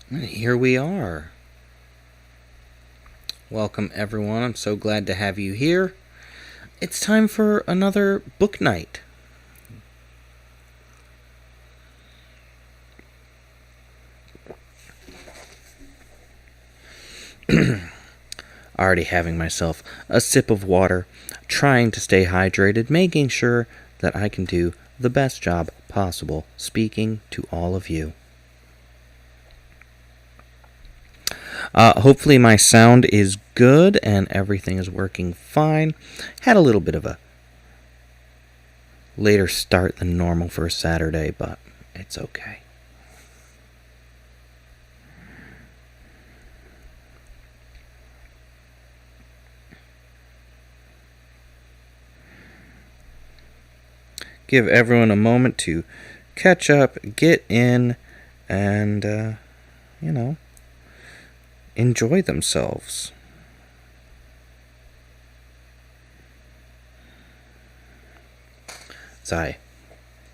And here we are. Welcome, everyone. I'm so glad to have you here. It's time for another book night. Already having myself a sip of water, trying to stay hydrated, making sure that I can do the best job possible speaking to all of you. Hopefully my sound is good and everything is working fine. Had a little bit of a later start than normal for a Saturday, but it's okay. Give everyone a moment to catch up, get in, and, enjoy themselves. As I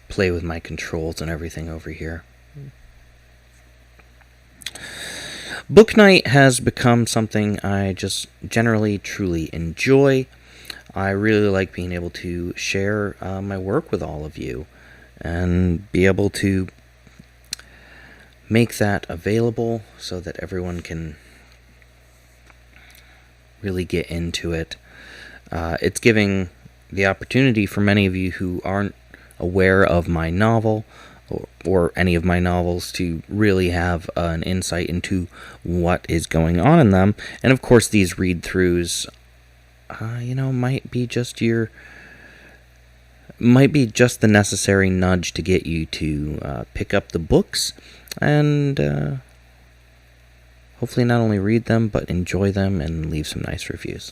play with my controls and everything over here. Book night has become something I just generally truly enjoy. I really like being able to share my work with all of you and be able to make that available so that everyone can really get into it. It's giving the opportunity for many of you who aren't aware of my novel or any of my novels to really have an insight into what is going on in them. And of course, these read-throughs might be just the necessary nudge to get you to pick up the books and hopefully not only read them, but enjoy them and leave some nice reviews.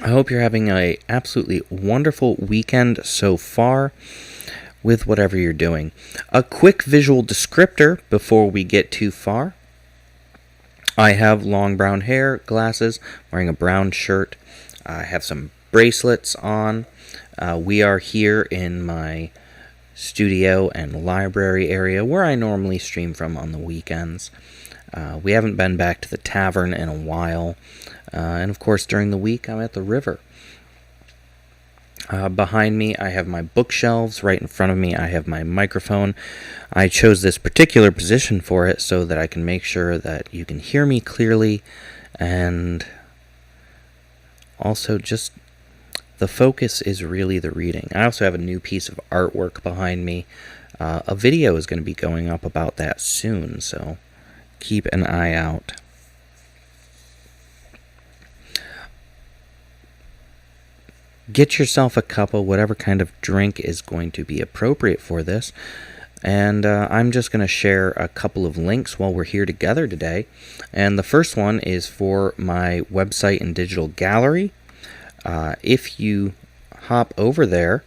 I hope you're having an absolutely wonderful weekend so far with whatever you're doing. A quick visual descriptor before we get too far. I have long brown hair, glasses, wearing a brown shirt. I have some bracelets on. We are here in my studio and library area where I normally stream from on the weekends. We haven't been back to the tavern in a while. And of course, during the week, I'm at the river. Behind me, I have my bookshelves. Right in front of me, I have my microphone. I chose this particular position for it so that I can make sure that you can hear me clearly, and also just the focus is really the reading. I also have a new piece of artwork behind me. A video is going to be going up about that soon, so keep an eye out. Get yourself a cup of whatever kind of drink is going to be appropriate for this. And I'm just going to share a couple of links while we're here together today. And the first one is for my website and digital gallery. If you hop over there,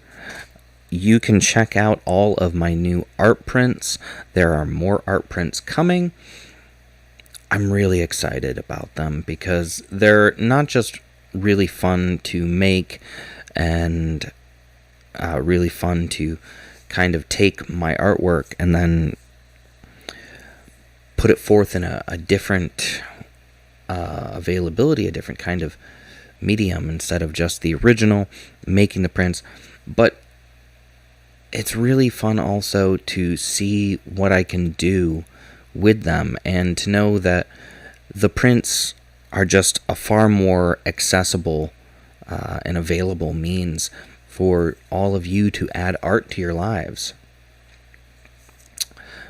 you can check out all of my new art prints. There are more art prints coming. I'm really excited about them because they're not just really fun to make and really fun to kind of take my artwork and then put it forth in a different availability, a different kind of medium instead of just the original, making the prints. But it's really fun also to see what I can do with them and to know that the prints are just a far more accessible and available means for all of you to add art to your lives.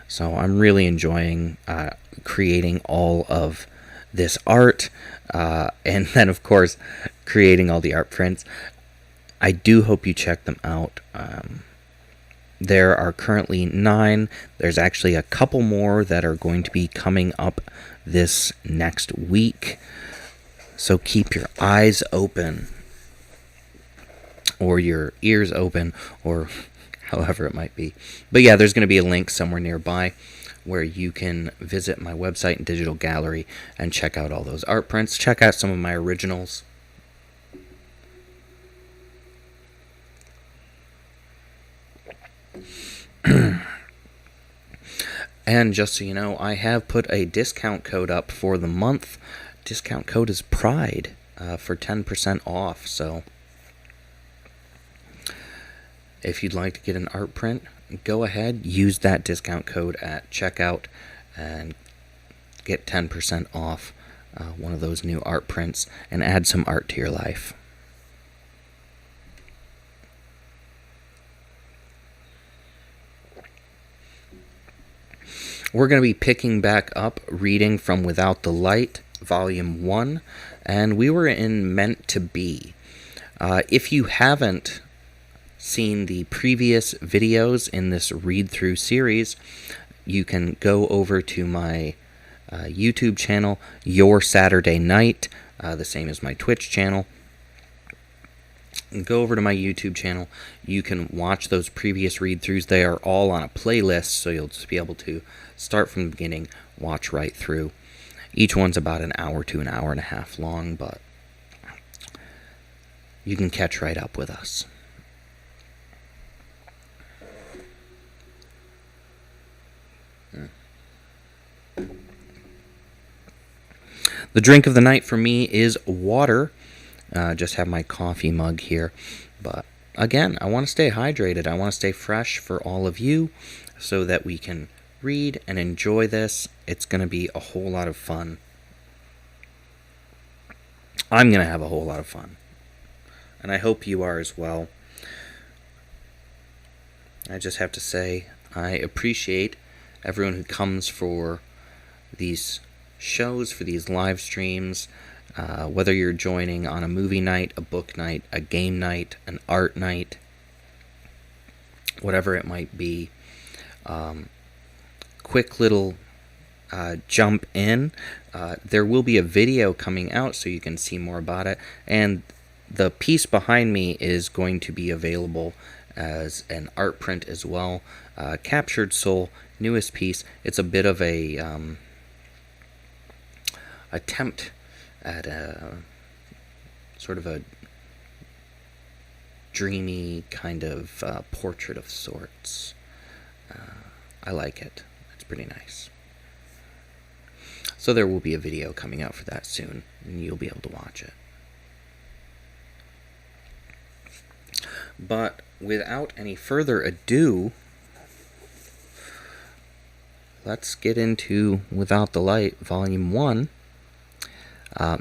So I'm really enjoying creating all of this art and then, of course, creating all the art prints. I do hope you check them out. There are currently 9. There's actually a couple more that are going to be coming up this next week. So keep your eyes open, or your ears open, or however it might be. But yeah, there's going to be a link somewhere nearby where you can visit my website and digital gallery and check out all those art prints. Check out some of my originals. And just so you know, I have put a discount code up for the month. Discount code is PRIDE for 10% off. So if you'd like to get an art print, go ahead, use that discount code at checkout and get 10% off one of those new art prints and add some art to your life. We're going to be picking back up reading from Without the Light, Volume 1, and we were in Meant to Be. If you haven't seen the previous videos in this read-through series, you can go over to my YouTube channel, Your Saturday Night, the same as my Twitch channel. Go over to my YouTube channel. You can watch those previous read-throughs. They are all on a playlist, so you'll just be able to start from the beginning, watch right through. Each one's about an hour to an hour and a half long, but you can catch right up with us. The drink of the night for me is water. Just have my coffee mug here. But again, I want to stay hydrated. I want to stay fresh for all of you so that we can read and enjoy this. It's going to be a whole lot of fun. I'm going to have a whole lot of fun. And I hope you are as well. I just have to say, I appreciate everyone who comes for these shows, for these live streams, whether you're joining on a movie night, a book night, a game night, an art night, whatever it might be. Quick little jump in. There will be a video coming out so you can see more about it, and the piece behind me is going to be available as an art print as well. Captured Soul, newest piece. It's a bit of a attempt at a sort of a dreamy kind of portrait of sorts. I like it. It's pretty nice. So there will be a video coming out for that soon, and you'll be able to watch it. But without any further ado, let's get into Without the Light, Volume 1.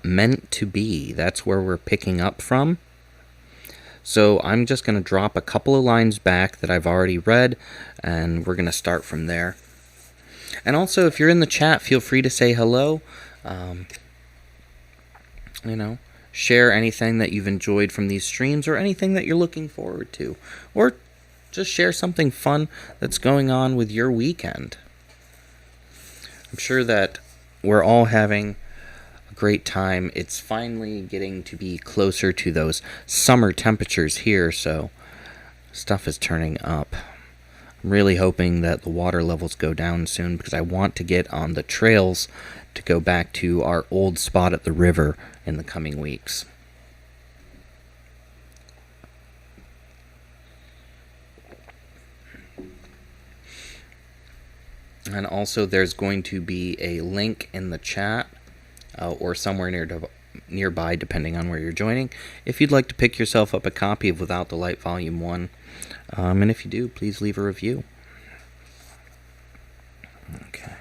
Meant to Be. That's where we're picking up from. So I'm just going to drop a couple of lines back that I've already read, and we're going to start from there. And also, if you're in the chat, feel free to say hello. Share anything that you've enjoyed from these streams or anything that you're looking forward to. Or just share something fun that's going on with your weekend. I'm sure that we're all having a great time. It's finally getting to be closer to those summer temperatures here, so stuff is turning up. I'm really hoping that the water levels go down soon because I want to get on the trails to go back to our old spot at the river in the coming weeks. And also there's going to be a link in the chat or somewhere nearby, depending on where you're joining, if you'd like to pick yourself up a copy of Without the Light Volume 1. And if you do, please leave a review. Okay.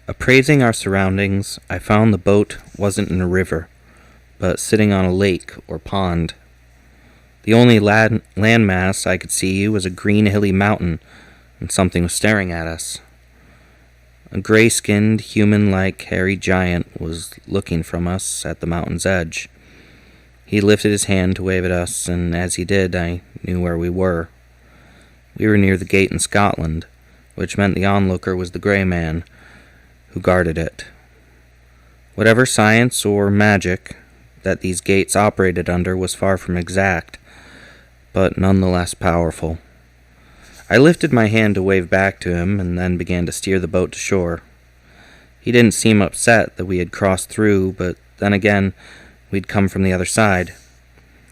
Appraising our surroundings, I found the boat wasn't in a river, but sitting on a lake or pond. The only landmass I could see was a green hilly mountain, and something was staring at us. A gray-skinned, human-like, hairy giant was looking from us at the mountain's edge. He lifted his hand to wave at us, and as he did, I knew where we were. We were near the gate in Scotland, which meant the onlooker was the Grey Man who guarded it. Whatever science or magic that these gates operated under was far from exact, but nonetheless powerful. I lifted my hand to wave back to him, and then began to steer the boat to shore. He didn't seem upset that we had crossed through, but then again, we'd come from the other side.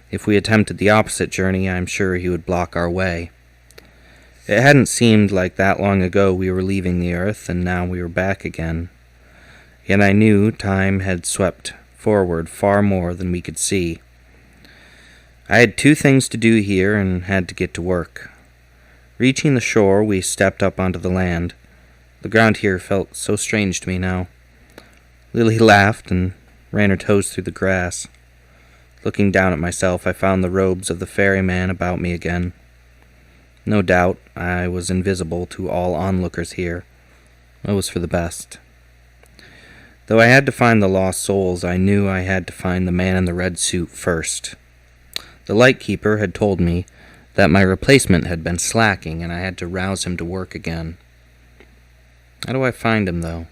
If we attempted the opposite journey, I'm sure he would block our way. It hadn't seemed like that long ago we were leaving the earth, and now we were back again. Yet I knew time had swept forward far more than we could see. I had 2 things to do here and had to get to work. Reaching the shore, we stepped up onto the land. The ground here felt so strange to me now. Lily laughed and ran her toes through the grass. Looking down at myself, I found the robes of the ferryman about me again. No doubt, I was invisible to all onlookers here. It was for the best. Though I had to find the lost souls, I knew I had to find the man in the red suit first. The lightkeeper had told me that my replacement had been slacking and I had to rouse him to work again. How do I find him, though?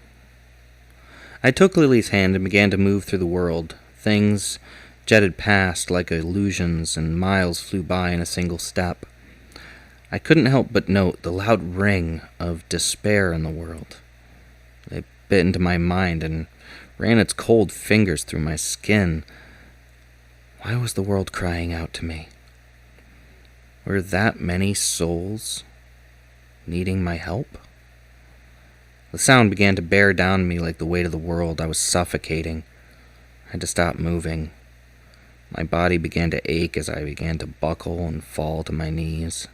I took Lily's hand and began to move through the world. Things jetted past like illusions, and miles flew by in a single step. I couldn't help but note the loud ring of despair in the world. It bit into my mind and ran its cold fingers through my skin. Why was the world crying out to me? Were that many souls needing my help? The sound began to bear down on me like the weight of the world. I was suffocating. I had to stop moving. My body began to ache as I began to buckle and fall to my knees.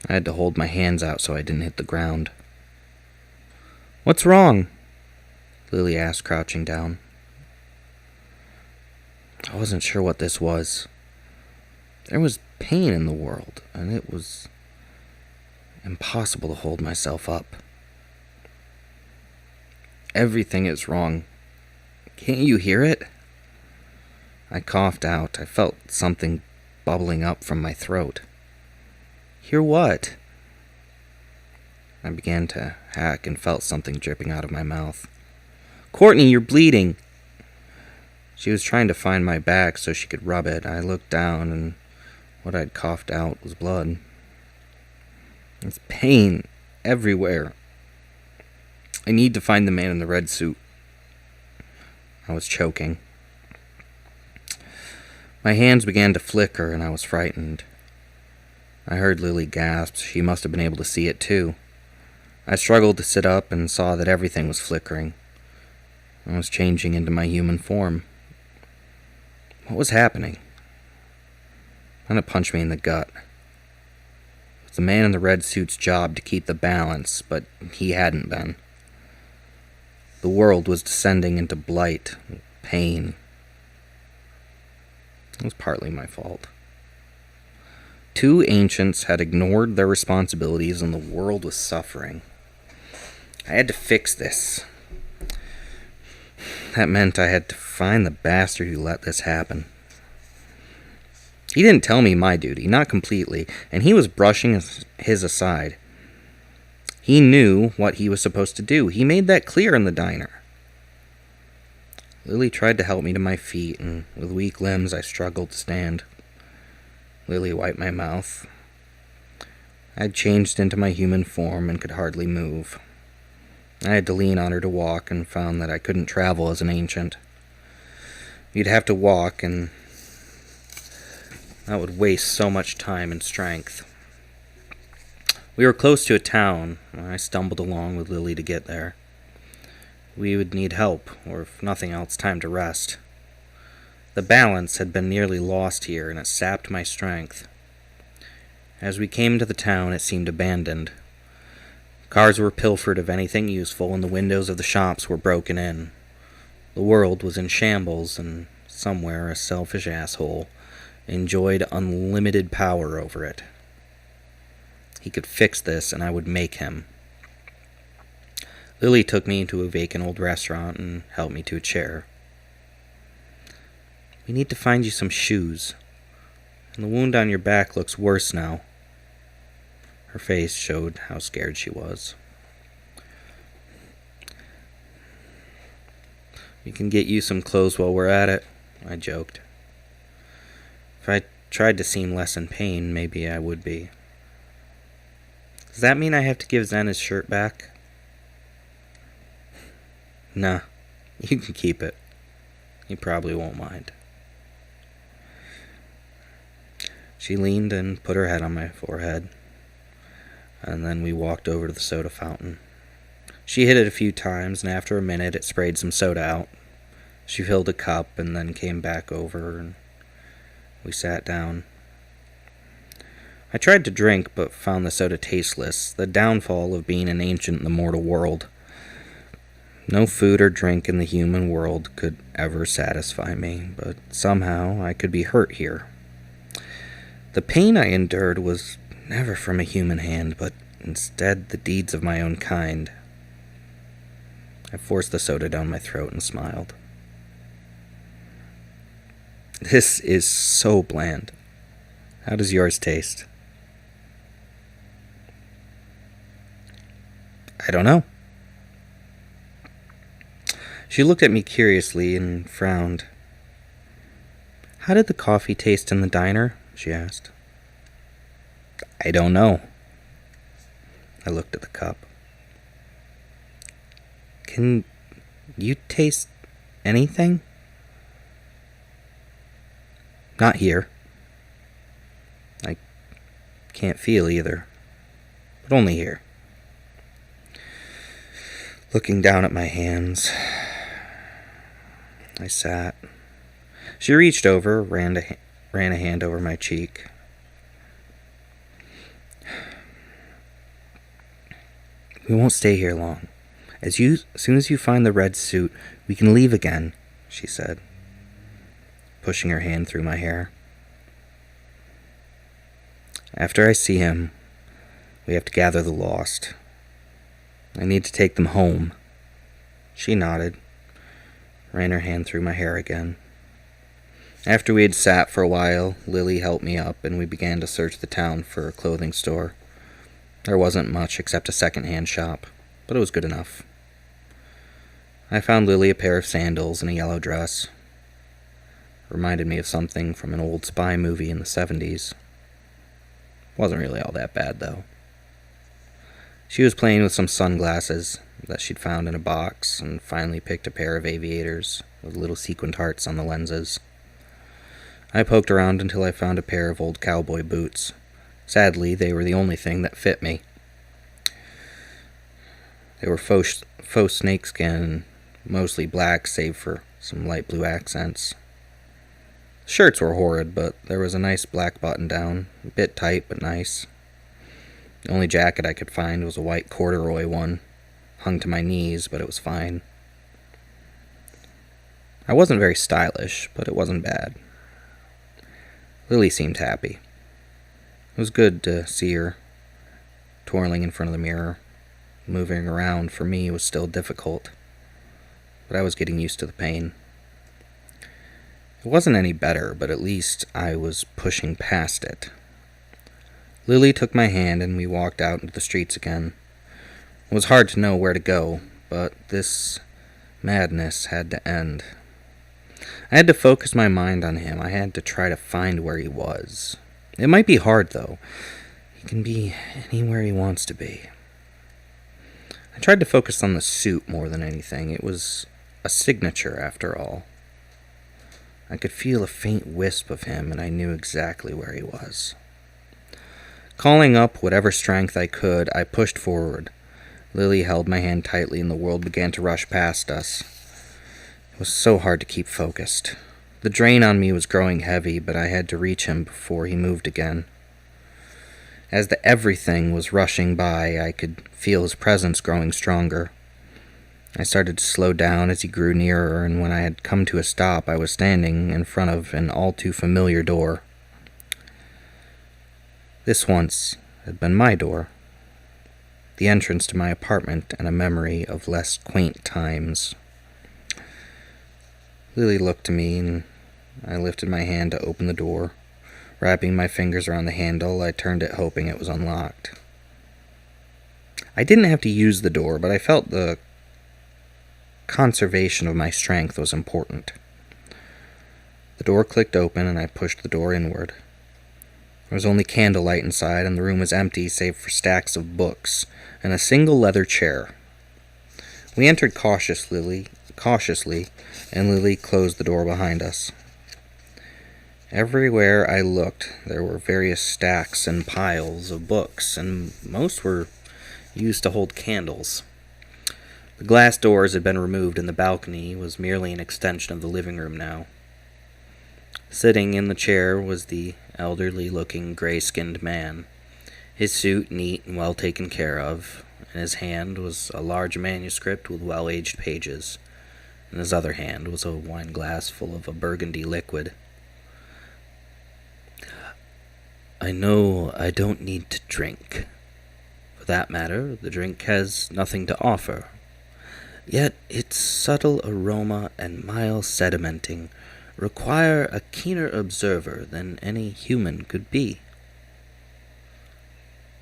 I had to hold my hands out so I didn't hit the ground. "What's wrong?" Lily asked, crouching down. I wasn't sure what this was. There was pain in the world, and it was impossible to hold myself up. "Everything is wrong. Can't you hear it?" I coughed out. I felt something bubbling up from my throat. "Hear what?" I began to hack and felt something dripping out of my mouth. "Courtney, you're bleeding." She was trying to find my back so she could rub it. I looked down, and what I'd coughed out was blood. It's pain everywhere. I need to find the man in the red suit. I was choking. My hands began to flicker, and I was frightened. I heard Lily gasp. She must have been able to see it, too. I struggled to sit up and saw that everything was flickering. I was changing into my human form. What was happening? Then it punched me in the gut. It was the man in the red suit's job to keep the balance, but he hadn't been. The world was descending into blight and pain. It was partly my fault. 2 ancients had ignored their responsibilities and the world was suffering. I had to fix this. That meant I had to find the bastard who let this happen. He didn't tell me my duty, not completely, and he was brushing his aside. He knew what he was supposed to do. He made that clear in the diner. Lily tried to help me to my feet, and with weak limbs I struggled to stand. Lily wiped my mouth. I had changed into my human form and could hardly move. I had to lean on her to walk and found that I couldn't travel as an ancient. You'd have to walk, and that would waste so much time and strength. We were close to a town. I stumbled along with Lily to get there. We would need help, or if nothing else, time to rest. The balance had been nearly lost here, and it sapped my strength. As we came to the town, it seemed abandoned. Cars were pilfered of anything useful, and the windows of the shops were broken in. The world was in shambles, and somewhere a selfish asshole enjoyed unlimited power over it. He could fix this, and I would make him. Lily took me into a vacant old restaurant and helped me to a chair. "We need to find you some shoes. And the wound on your back looks worse now." Her face showed how scared she was. "We can get you some clothes while we're at it," I joked. If I tried to seem less in pain, maybe I would be. "Does that mean I have to give Zen his shirt back?" "Nah, you can keep it. He probably won't mind." She leaned and put her head on my forehead, and then we walked over to the soda fountain. She hit it a few times, and after a minute it sprayed some soda out. She filled a cup and then came back over, and we sat down. I tried to drink, but found the soda tasteless, the downfall of being an ancient in the mortal world. No food or drink in the human world could ever satisfy me, but somehow I could be hurt here. The pain I endured was never from a human hand, but instead the deeds of my own kind. I forced the soda down my throat and smiled. This is so bland. How does yours taste? I don't know. She looked at me curiously and frowned. How did the coffee taste in the diner? She asked. I don't know. I looked at the cup. Can you taste anything? Not here. I can't feel either, but only here. Looking down at my hands, I sat. She reached over, ran a hand over my cheek. We won't stay here long. As soon as you find the red suit, we can leave again, she said, pushing her hand through my hair. After I see him, we have to gather the lost. I need to take them home. She nodded, ran her hand through my hair again. After we had sat for a while, Lily helped me up and we began to search the town for a clothing store. There wasn't much except a second-hand shop, but it was good enough. I found Lily a pair of sandals and a yellow dress. It reminded me of something from an old spy movie in the 70s. Wasn't really all that bad, though. She was playing with some sunglasses that she'd found in a box and finally picked a pair of aviators with little sequined hearts on the lenses. I poked around until I found a pair of old cowboy boots. Sadly, they were the only thing that fit me. They were faux snakeskin and mostly black save for some light blue accents. Shirts were horrid, but there was a nice black button-down, a bit tight but nice. The only jacket I could find was a white corduroy one, hung to my knees, but it was fine. I wasn't very stylish, but it wasn't bad. Lily seemed happy. It was good to see her twirling in front of the mirror. Moving around for me was still difficult, but I was getting used to the pain. It wasn't any better, but at least I was pushing past it. Lily took my hand and we walked out into the streets again. It was hard to know where to go, but this madness had to end. I had to focus my mind on him. I had to try to find where he was. It might be hard, though. He can be anywhere he wants to be. I tried to focus on the suit more than anything. It was a signature, after all. I could feel a faint wisp of him, and I knew exactly where he was. Calling up whatever strength I could, I pushed forward. Lily held my hand tightly, and the world began to rush past us. It was so hard to keep focused. The drain on me was growing heavy, but I had to reach him before he moved again. As the everything was rushing by, I could feel his presence growing stronger. I started to slow down as he grew nearer, and when I had come to a stop, I was standing in front of an all-too-familiar door. This once had been my door, the entrance to my apartment and a memory of less quaint times. Lily looked to me, and I lifted my hand to open the door. Wrapping my fingers around the handle, I turned it hoping it was unlocked. I didn't have to use the door, but I felt the conservation of my strength was important. The door clicked open, and I pushed the door inward. There was only candlelight inside, and the room was empty save for stacks of books and a single leather chair. We entered cautiously, and Lily closed the door behind us. Everywhere I looked, there were various stacks and piles of books, and most were used to hold candles. The glass doors had been removed, and the balcony was merely an extension of the living room now. Sitting in the chair was the elderly-looking, gray-skinned man, his suit neat and well taken care of. In his hand was a large manuscript with well-aged pages. In his other hand was a wine glass full of a burgundy liquid. "I know I don't need to drink. For that matter, the drink has nothing to offer. Yet its subtle aroma and mild sedimenting require a keener observer than any human could be.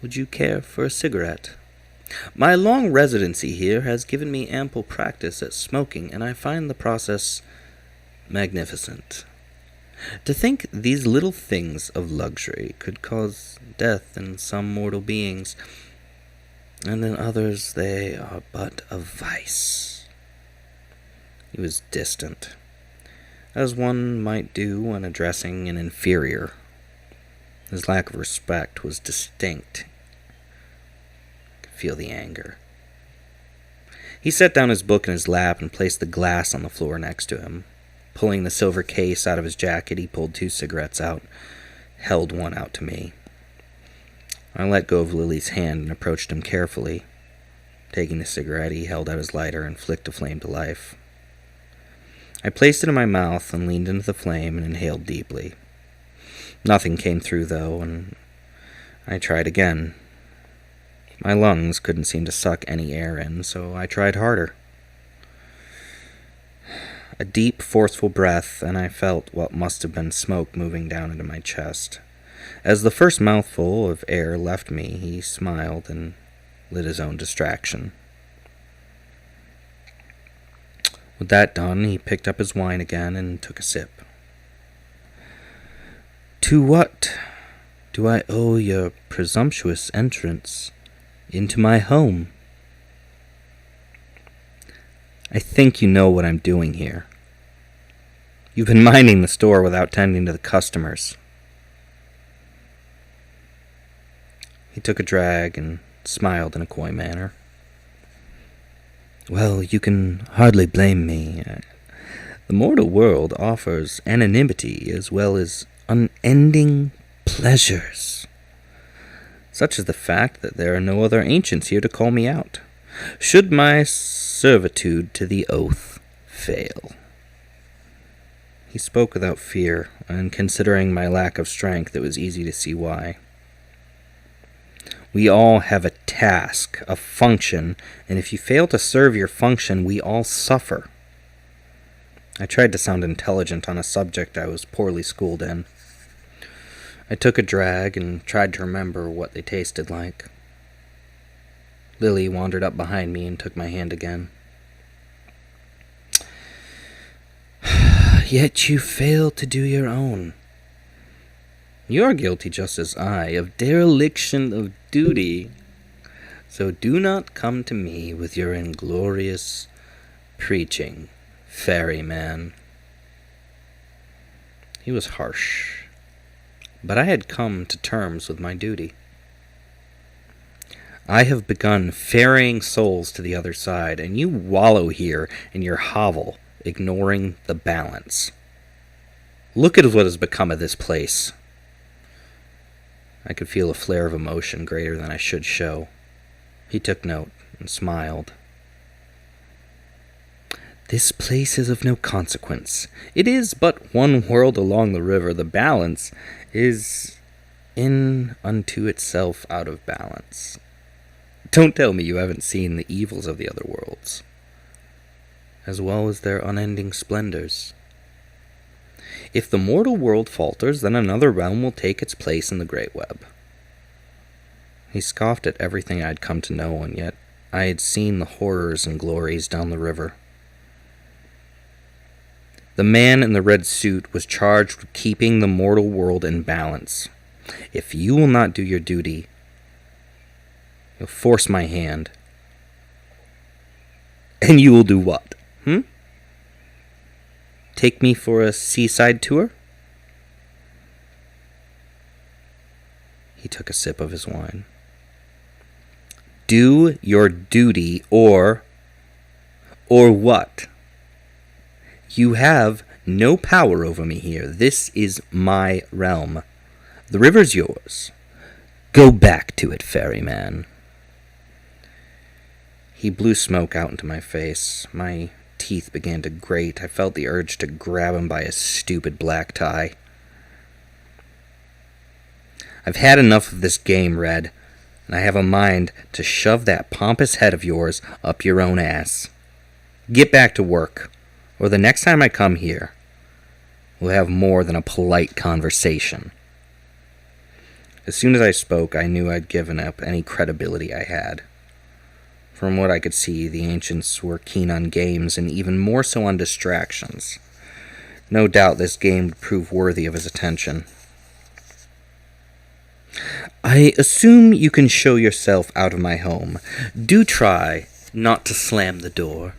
Would you care for a cigarette? My long residency here has given me ample practice at smoking, and I find the process magnificent. To think these little things of luxury could cause death in some mortal beings, and in others they are but a vice." He was distant, as one might do when addressing an inferior. His lack of respect was distinct. I could feel the anger. He set down his book in his lap and placed the glass on the floor next to him. Pulling the silver case out of his jacket, he pulled 2 cigarettes out, held one out to me. I let go of Lily's hand and approached him carefully. Taking the cigarette, he held out his lighter and flicked a flame to life. I placed it in my mouth and leaned into the flame and inhaled deeply. Nothing came through, though, and I tried again. My lungs couldn't seem to suck any air in, so I tried harder. A deep, forceful breath, and I felt what must have been smoke moving down into my chest. As the first mouthful of air left me, he smiled and lit his own distraction. With that done, he picked up his wine again and took a sip. "To what do I owe your presumptuous entrance into my home?" "I think you know what I'm doing here. You've been minding the store without tending to the customers." He took a drag and smiled in a coy manner. "Well, you can hardly blame me. The mortal world offers anonymity as well as unending pleasures, such as the fact that there are no other ancients here to call me out, should my servitude to the oath fail." He spoke without fear, and considering my lack of strength, it was easy to see why. We all have a task, a function, and if you fail to serve your function, we all suffer. I tried to sound intelligent on a subject I was poorly schooled in. I took a drag and tried to remember what they tasted like. Lily wandered up behind me and took my hand again. "Yet you fail to do your own. You are guilty just as I of dereliction of duty. So do not come to me with your inglorious preaching, ferryman." He was harsh, but I had come to terms with my duty. I have begun ferrying souls to the other side, and you wallow here in your hovel, ignoring the balance. Look at what has become of this place. I could feel a flare of emotion greater than I should show. He took note and smiled. "This place is of no consequence. It is but one world along the river. The balance is in unto itself out of balance. Don't tell me you haven't seen the evils of the other worlds, as well as their unending splendors. If the mortal world falters, then another realm will take its place in the great web." He scoffed at everything I'd come to know, and yet I had seen the horrors and glories down the river. The man in the red suit was charged with keeping the mortal world in balance. If you will not do your duty, you'll force my hand. And you will do what? Take me for a seaside tour? He took a sip of his wine. Do your duty or what? You have no power over me here. This is my realm. The river's yours. Go back to it, ferryman. He blew smoke out into my face. My teeth began to grate. I felt the urge to grab him by his stupid black tie. I've had enough of this game, Red, and I have a mind to shove that pompous head of yours up your own ass. Get back to work, or the next time I come here, we'll have more than a polite conversation. As soon as I spoke, I knew I'd given up any credibility I had. From what I could see, the ancients were keen on games, and even more so on distractions. No doubt this game would prove worthy of his attention. I assume you can show yourself out of my home. Do try not to slam the door.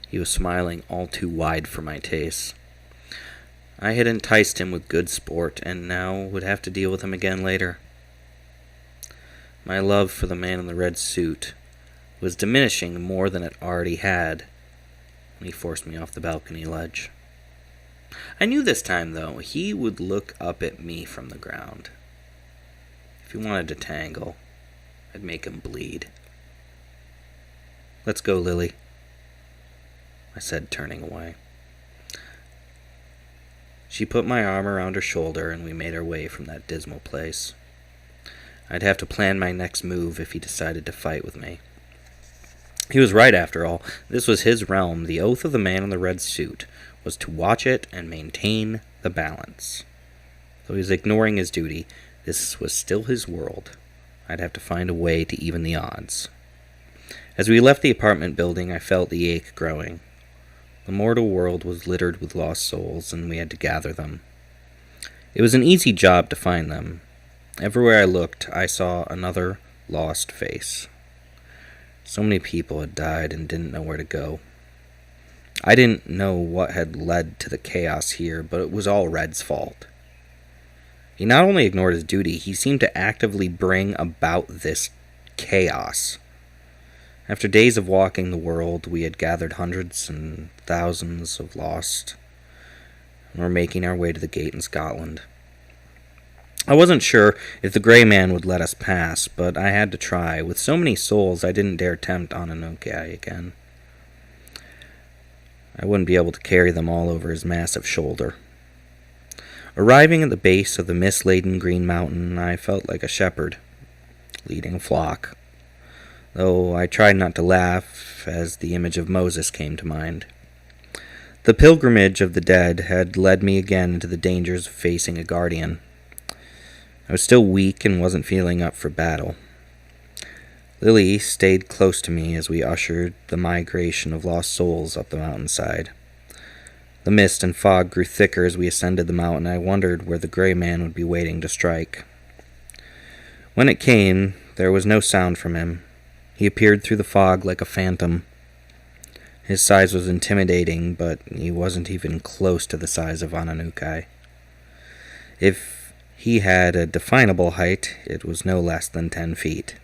He was smiling all too wide for my taste. I had enticed him with good sport, and now would have to deal with him again later. My love for the man in the red suit was diminishing more than it already had when he forced me off the balcony ledge. I knew this time, though, he would look up at me from the ground. If he wanted to tangle, I'd make him bleed. Let's go, Lily, I said, turning away. She put my arm around her shoulder, and we made our way from that dismal place. I'd have to plan my next move if he decided to fight with me. He was right, after all. This was his realm. The oath of the man in the red suit was to watch it and maintain the balance. Though he was ignoring his duty, this was still his world. I'd have to find a way to even the odds. As we left the apartment building, I felt the ache growing. The mortal world was littered with lost souls, and we had to gather them. It was an easy job to find them. Everywhere I looked, I saw another lost face. So many people had died and didn't know where to go. I didn't know what had led to the chaos here, but it was all Red's fault. He not only ignored his duty, he seemed to actively bring about this chaos. After days of walking the world, we had gathered hundreds and thousands of lost, and were making our way to the gate in Scotland. I wasn't sure if the Grey Man would let us pass, but I had to try. With so many souls, I didn't dare tempt Untitled again. I wouldn't be able to carry them all over his massive shoulder. Arriving at the base of the mist-laden green mountain, I felt like a shepherd, leading a flock, though I tried not to laugh as the image of Moses came to mind. The pilgrimage of the dead had led me again into the dangers of facing a guardian. I was still weak and wasn't feeling up for battle. Lily stayed close to me as we ushered the migration of lost souls up the mountainside. The mist and fog grew thicker as we ascended the mountain. I wondered where the Grey Man would be waiting to strike. When it came, there was no sound from him. He appeared through the fog like a phantom. His size was intimidating, but he wasn't even close to the size of Untitled. If he had a definable height, it was no less than 10 feet.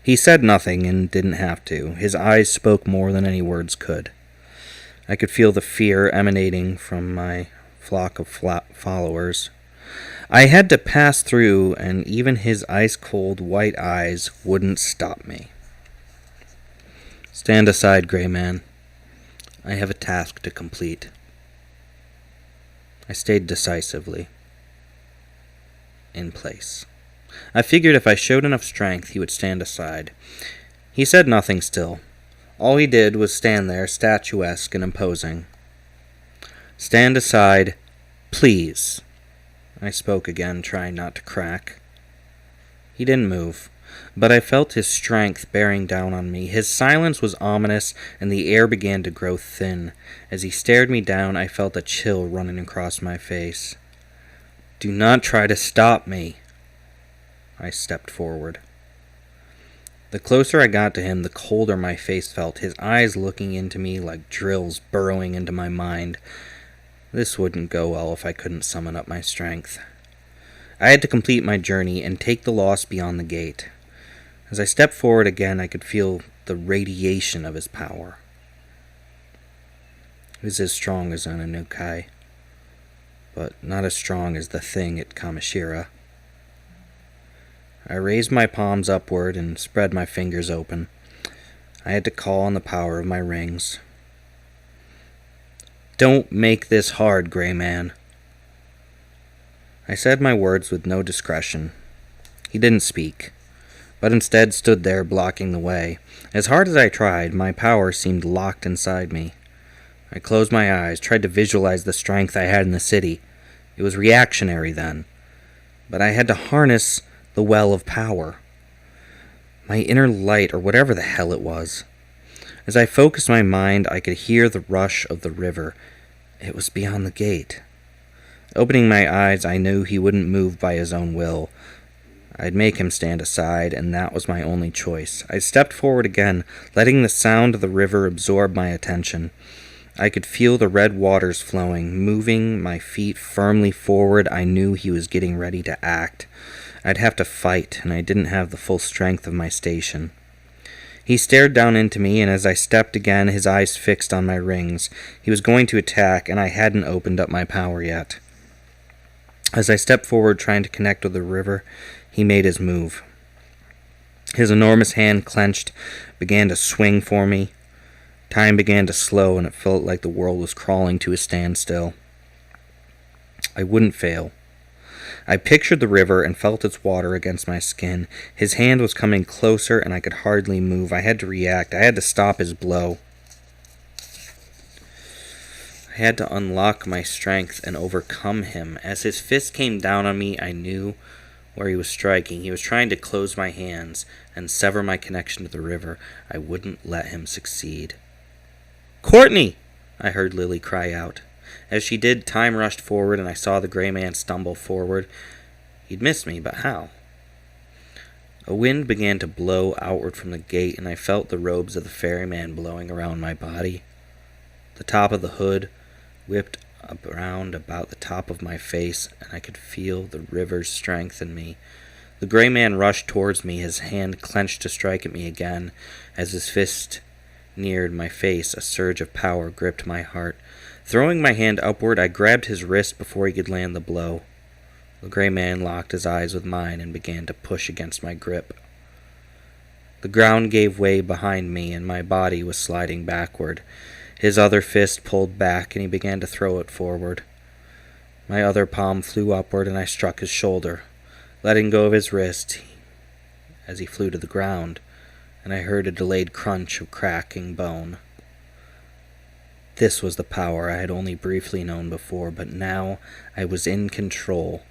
He said nothing and didn't have to. His eyes spoke more than any words could. I could feel the fear emanating from my flock of followers. I had to pass through, and even his ice-cold white eyes wouldn't stop me. Stand aside, Grey Man. I have a task to complete. I stayed decisively in place. I figured if I showed enough strength, he would stand aside. He said nothing still. All he did was stand there, statuesque and imposing. Stand aside, please. I spoke again, trying not to crack. He didn't move, but I felt his strength bearing down on me. His silence was ominous, and the air began to grow thin. As he stared me down, I felt a chill running across my face. Do not try to stop me. I stepped forward. The closer I got to him, the colder my face felt, his eyes looking into me like drills burrowing into my mind. This wouldn't go well if I couldn't summon up my strength. I had to complete my journey and take the lost beyond the gate. As I stepped forward again, I could feel the radiation of his power. It was as strong as Ananukai, but not as strong as the thing at Kamishira. I raised my palms upward and spread my fingers open. I had to call on the power of my rings. "Don't make this hard, Gray Man." I said my words with no discretion. He didn't speak, but instead stood there blocking the way. As hard as I tried, my power seemed locked inside me. I closed my eyes, tried to visualize the strength I had in the city. It was reactionary then, but I had to harness the well of power. My inner light, or whatever the hell it was. As I focused my mind, I could hear the rush of the river. It was beyond the gate. Opening my eyes, I knew he wouldn't move by his own will. I'd make him stand aside, and that was my only choice. I stepped forward again, letting the sound of the river absorb my attention. I could feel the red waters flowing. Moving my feet firmly forward, I knew he was getting ready to act. I'd have to fight, and I didn't have the full strength of my station. He stared down into me, and as I stepped again, his eyes fixed on my rings. He was going to attack, and I hadn't opened up my power yet. As I stepped forward, trying to connect with the river, he made his move. His enormous hand clenched, began to swing for me. Time began to slow, and it felt like the world was crawling to a standstill. I wouldn't fail. I pictured the river and felt its water against my skin. His hand was coming closer, and I could hardly move. I had to react. I had to stop his blow. I had to unlock my strength and overcome him. As his fist came down on me, I knew where he was striking. He was trying to close my hands and sever my connection to the river. I wouldn't let him succeed. "Courtney!" I heard Lily cry out. As she did, time rushed forward, and I saw the gray man stumble forward. He'd missed me, but how? A wind began to blow outward from the gate, and I felt the robes of the ferryman blowing around my body. The top of the hood whipped around about the top of my face, and I could feel the river's strength in me. The gray man rushed towards me, his hand clenched to strike at me again. As his fist neared my face, a surge of power gripped my heart. Throwing my hand upward, I grabbed his wrist before he could land the blow. The gray man locked his eyes with mine and began to push against my grip. The ground gave way behind me, and my body was sliding backward. His other fist pulled back, and he began to throw it forward. My other palm flew upward, and I struck his shoulder, letting go of his wrist as he flew to the ground, and I heard a delayed crunch of cracking bone. This was the power I had only briefly known before, but now I was in control.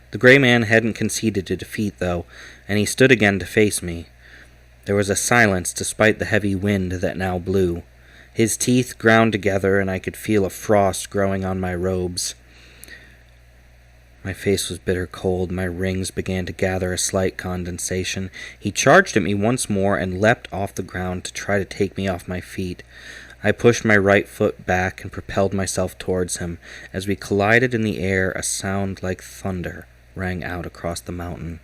The gray man hadn't conceded to defeat, though, and he stood again to face me. There was a silence despite the heavy wind that now blew. His teeth ground together, and I could feel a frost growing on my robes. My face was bitter cold. My rings began to gather a slight condensation. He charged at me once more and leapt off the ground to try to take me off my feet. I pushed my right foot back and propelled myself towards him. As we collided in the air, a sound like thunder rang out across the mountain.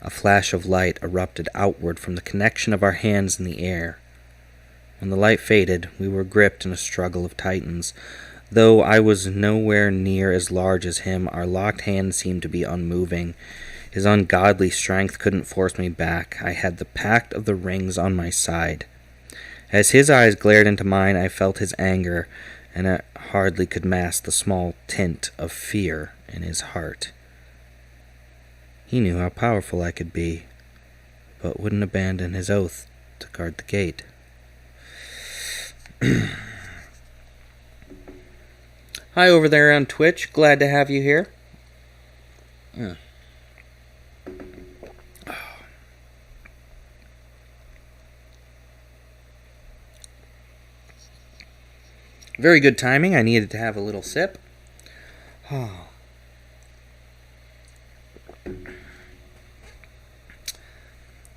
A flash of light erupted outward from the connection of our hands in the air. When the light faded, we were gripped in a struggle of titans. Though I was nowhere near as large as him, our locked hands seemed to be unmoving. His ungodly strength couldn't force me back. I had the pact of the rings on my side. As his eyes glared into mine, I felt his anger, and I hardly could mask the small tint of fear in his heart. He knew how powerful I could be, but wouldn't abandon his oath to guard the gate. Hi over there on Twitch. Glad to have you here. Very good timing. I needed to have a little sip.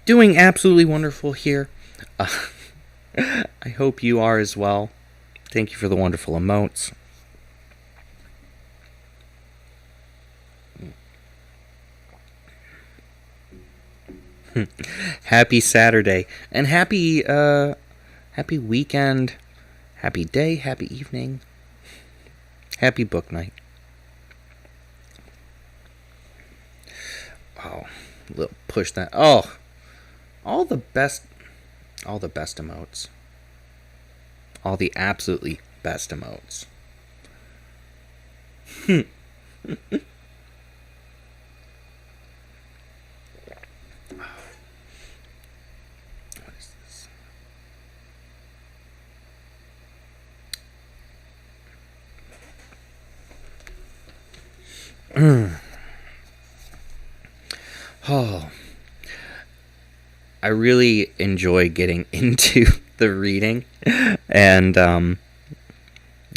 Doing absolutely wonderful here. I hope you are as well. Thank you for the wonderful emotes. Happy Saturday and happy weekend, happy day, happy evening, happy book night. Oh, push that. Oh, all the best emotes. All the absolutely best emotes. What is this? Oh, I really enjoy getting into the reading, and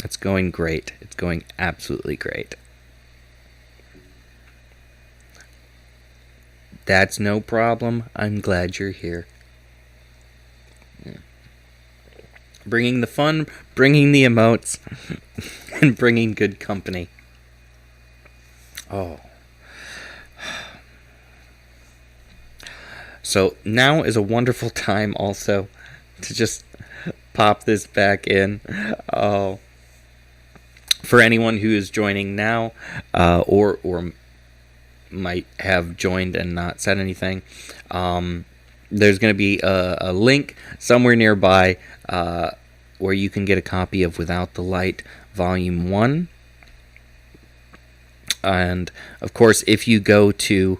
it's going great. It's going absolutely great. That's no problem. I'm glad you're here. Bringing the fun, bringing the emotes, and bringing good company. Oh. So now is a wonderful time also to just pop this back in. Oh. For anyone who is joining now, or might have joined and not said anything, there's going to be a link somewhere nearby where you can get a copy of Without the Light Volume 1. And, of course, if you go to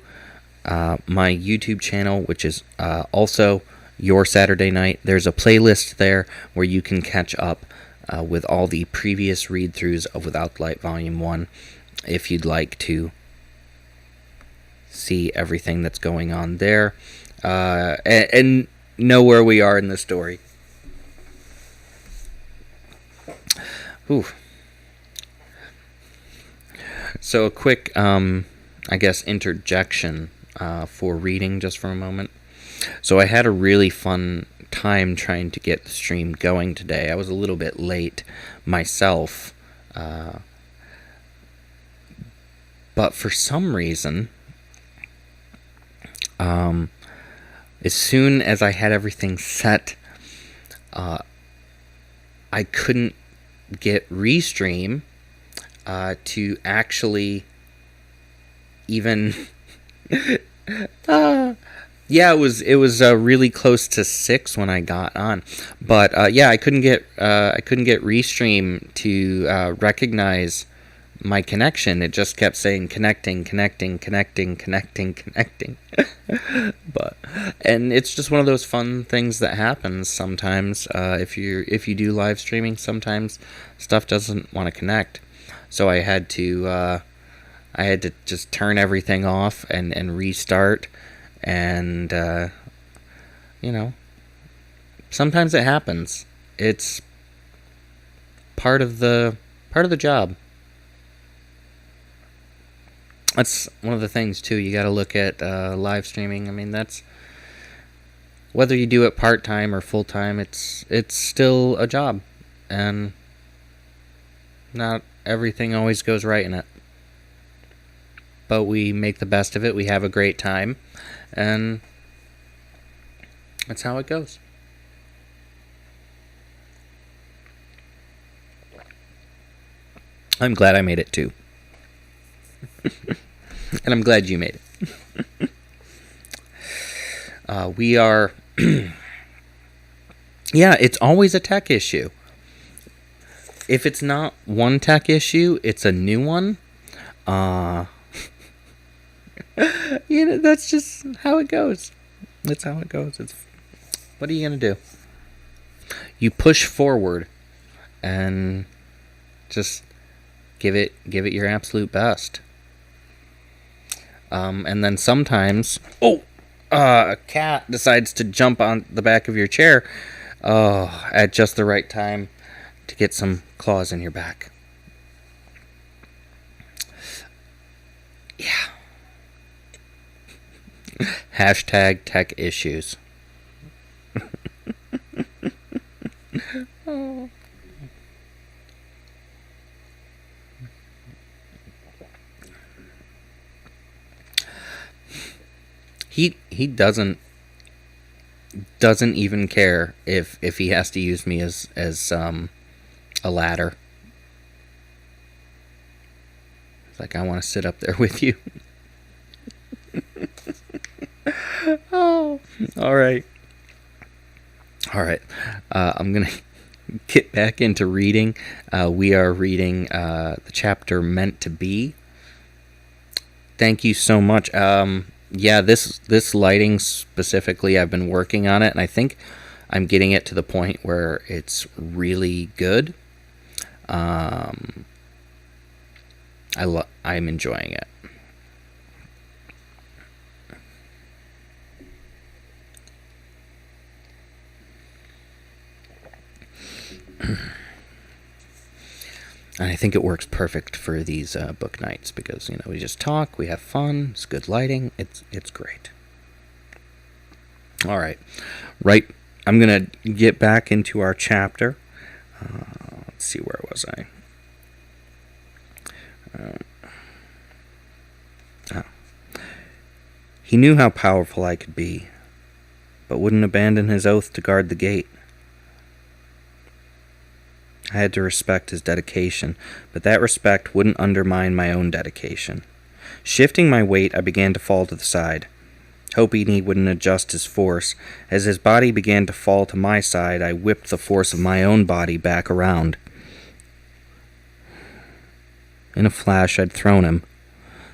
my YouTube channel, which is also Your Saturday Night, there's a playlist there where you can catch up with all the previous read-throughs of Without the Light Volume 1 if you'd like to see everything that's going on there and know where we are in the story. Ooh. So a quick, I guess, interjection for reading just for a moment. So I had a really fun time trying to get the stream going today. I was a little bit late myself, but for some reason, as soon as I had everything set, I couldn't get Restream to actually even yeah, it was really close to 6 when I got on, but yeah, I couldn't get Restream to recognize my connection. It just kept saying connecting. But and it's just one of those fun things that happens sometimes. If you do live streaming, sometimes stuff doesn't want to connect. So I had to just turn everything off and restart, and sometimes it happens. It's part of the job. That's one of the things too. You got to look at live streaming. I mean, that's whether you do it part-time or full-time. It's still a job, and not everything always goes right in it. But we make the best of it. We have a great time, and that's how it goes. I'm glad I made it too. And I'm glad you made it. We are... yeah, it's always a tech issue. If it's not one tech issue, it's a new one. That's just how it goes. That's how it goes. What are you going to do? You push forward and just give it your absolute best. And then sometimes, a cat decides to jump on the back of your chair at just the right time to get some claws in your back. Yeah. Hashtag tech issues. Oh. He doesn't doesn't even care if he has to use me as a ladder. It's like, I want to sit up there with you. Oh, all right. I'm gonna get back into reading. We are reading the chapter Meant to Be. Thank you so much. This lighting specifically, I've been working on it, and I think I'm getting it to the point where it's really good. I'm enjoying it. And I think it works perfect for these book nights because, we just talk, we have fun, it's good lighting, it's great. All right. I'm going to get back into our chapter. Let's see, where was I? He knew how powerful I could be, but wouldn't abandon his oath to guard the gate. I had to respect his dedication, but that respect wouldn't undermine my own dedication. Shifting my weight, I began to fall to the side, hoping he wouldn't adjust his force. As his body began to fall to my side, I whipped the force of my own body back around. In a flash, I'd thrown him,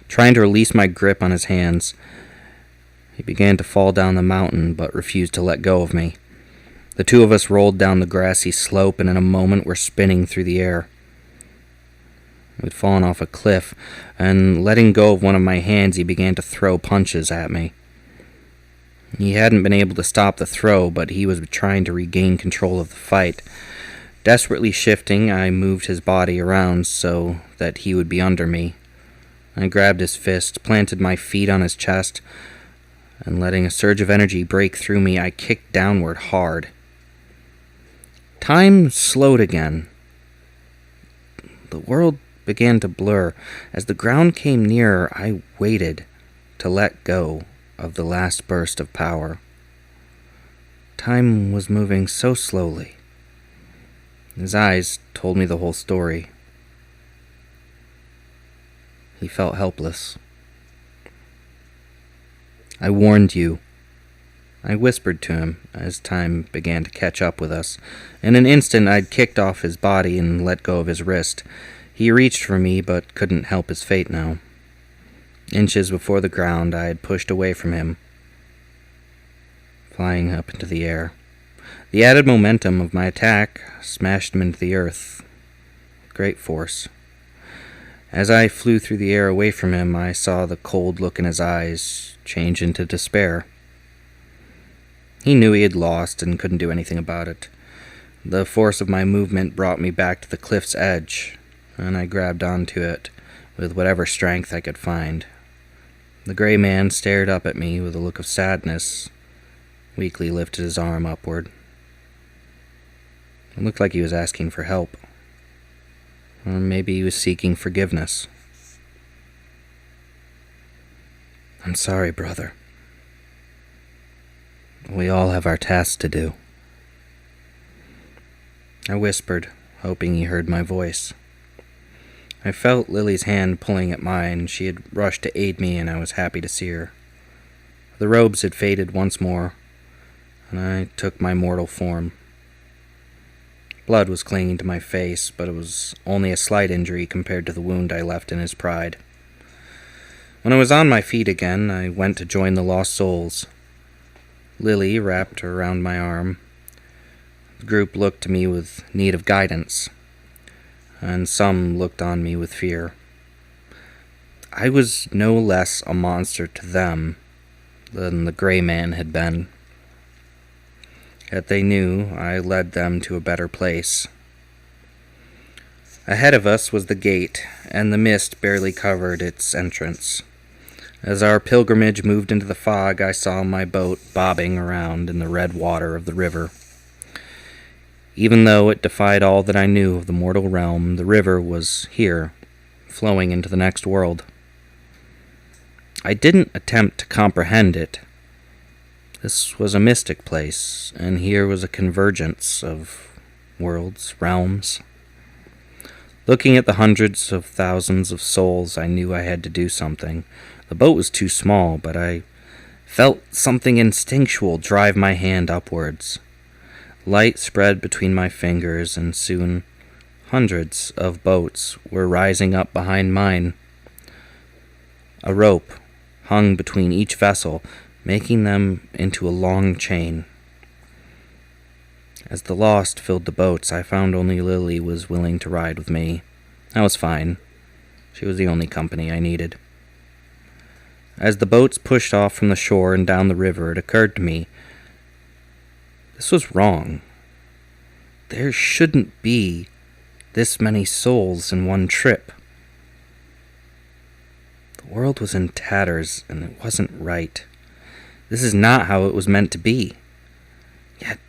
trying to release my grip on his hands. He began to fall down the mountain, but refused to let go of me. The two of us rolled down the grassy slope, and in a moment were spinning through the air. We'd fallen off a cliff, and letting go of one of my hands, he began to throw punches at me. He hadn't been able to stop the throw, but he was trying to regain control of the fight. Desperately shifting, I moved his body around so that he would be under me. I grabbed his fist, planted my feet on his chest, and letting a surge of energy break through me, I kicked downward hard. Time slowed again. The world began to blur. As the ground came nearer, I waited to let go of the last burst of power. Time was moving so slowly. His eyes told me the whole story. He felt helpless. I warned you. I whispered to him as time began to catch up with us. In an instant, I'd kicked off his body and let go of his wrist. He reached for me, but couldn't help his fate now. Inches before the ground, I had pushed away from him, flying up into the air. The added momentum of my attack smashed him into the earth with great force. As I flew through the air away from him, I saw the cold look in his eyes change into despair. He knew he had lost and couldn't do anything about it. The force of my movement brought me back to the cliff's edge, and I grabbed onto it with whatever strength I could find. The gray man stared up at me with a look of sadness, weakly lifted his arm upward. It looked like he was asking for help. Or maybe he was seeking forgiveness. I'm sorry, brother. We all have our tasks to do. I whispered, hoping he heard my voice. I felt Lily's hand pulling at mine. She had rushed to aid me, and I was happy to see her. The robes had faded once more, and I took my mortal form. Blood was clinging to my face, but it was only a slight injury compared to the wound I left in his pride. When I was on my feet again, I went to join the lost souls. Lily wrapped around my arm. The group looked to me with need of guidance, and some looked on me with fear. I was no less a monster to them than the gray man had been. Yet they knew I led them to a better place. Ahead of us was the gate, and the mist barely covered its entrance. As our pilgrimage moved into the fog, I saw my boat bobbing around in the red water of the river. Even though it defied all that I knew of the mortal realm, the river was here, flowing into the next world. I didn't attempt to comprehend it. This was a mystic place, and here was a convergence of worlds, realms. Looking at the hundreds of thousands of souls, I knew I had to do something. The boat was too small, but I felt something instinctual drive my hand upwards. Light spread between my fingers, and soon hundreds of boats were rising up behind mine. A rope hung between each vessel, making them into a long chain. As the lost filled the boats, I found only Lily was willing to ride with me. I was fine. She was the only company I needed. As the boats pushed off from the shore and down the river, it occurred to me, this was wrong. There shouldn't be this many souls in one trip. The world was in tatters, and it wasn't right. This is not how it was meant to be. Yet,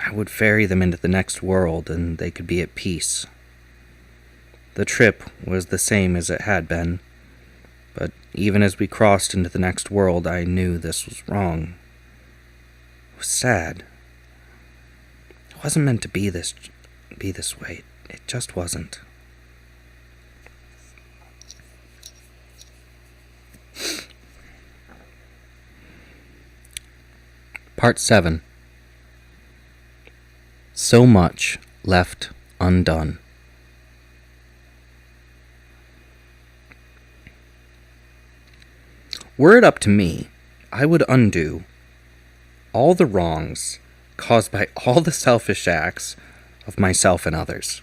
I would ferry them into the next world, and they could be at peace. The trip was the same as it had been, but even as we crossed into the next world, I knew this was wrong. It was sad. It wasn't meant to be this way. It just wasn't. Part 7. So much left undone. Were it up to me, I would undo all the wrongs caused by all the selfish acts of myself and others.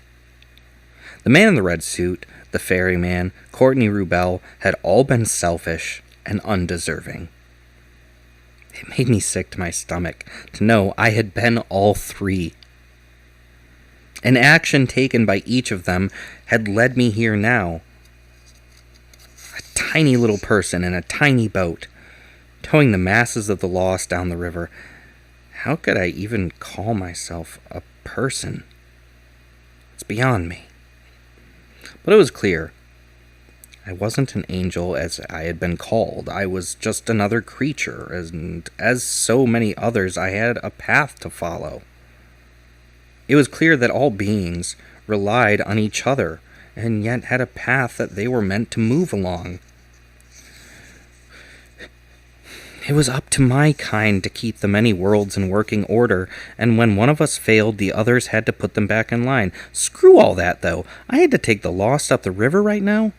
The man in the red suit, the ferryman, Courtney Rubel had all been selfish and undeserving. It made me sick to my stomach to know I had been all three. An action taken by each of them had led me here now. A tiny little person in a tiny boat, towing the masses of the lost down the river. How could I even call myself a person? It's beyond me. But it was clear. I wasn't an angel as I had been called. I was just another creature, and as so many others, I had a path to follow. It was clear that all beings relied on each other, and yet had a path that they were meant to move along. It was up to my kind to keep the many worlds in working order, and when one of us failed, the others had to put them back in line. Screw all that, though. I had to take the lost up the river right now.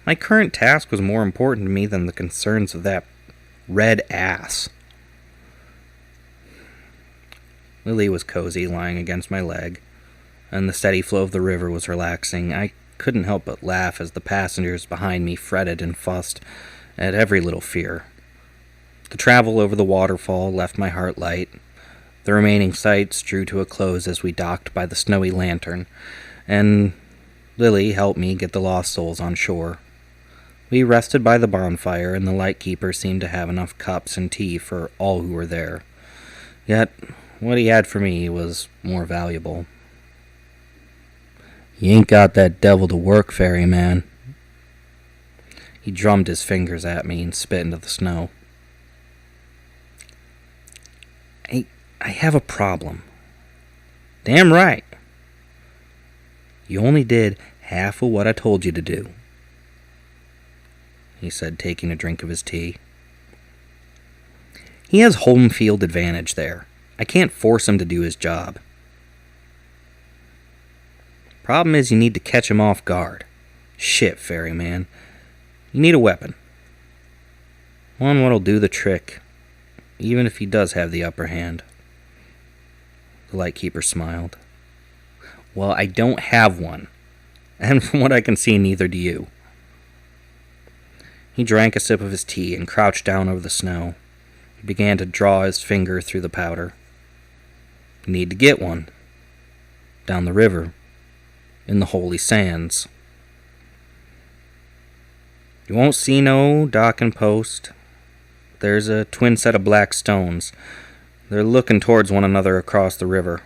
My current task was more important to me than the concerns of that red ass. Lily was cozy, lying against my leg, and the steady flow of the river was relaxing. I couldn't help but laugh as the passengers behind me fretted and fussed at every little fear. The travel over the waterfall left my heart light. The remaining sights drew to a close as we docked by the snowy lantern, and Lily helped me get the lost souls on shore. We rested by the bonfire, and the lightkeeper seemed to have enough cups and tea for all who were there. Yet, what he had for me was more valuable. "You ain't got that devil to work, ferryman." He drummed his fingers at me and spit into the snow. I have a problem. Damn right. You only did half of what I told you to do, he said, taking a drink of his tea. He has home field advantage there. I can't force him to do his job. Problem is you need to catch him off guard. Shit, ferryman. You need a weapon. One what'll do the trick, even if he does have the upper hand. The lightkeeper smiled. Well, I don't have one. And from what I can see, neither do you. He drank a sip of his tea and crouched down over the snow. He began to draw his finger through the powder. You need to get one. Down the river. In the holy sands. You won't see no docking post. There's a twin set of black stones. They're looking towards one another across the river.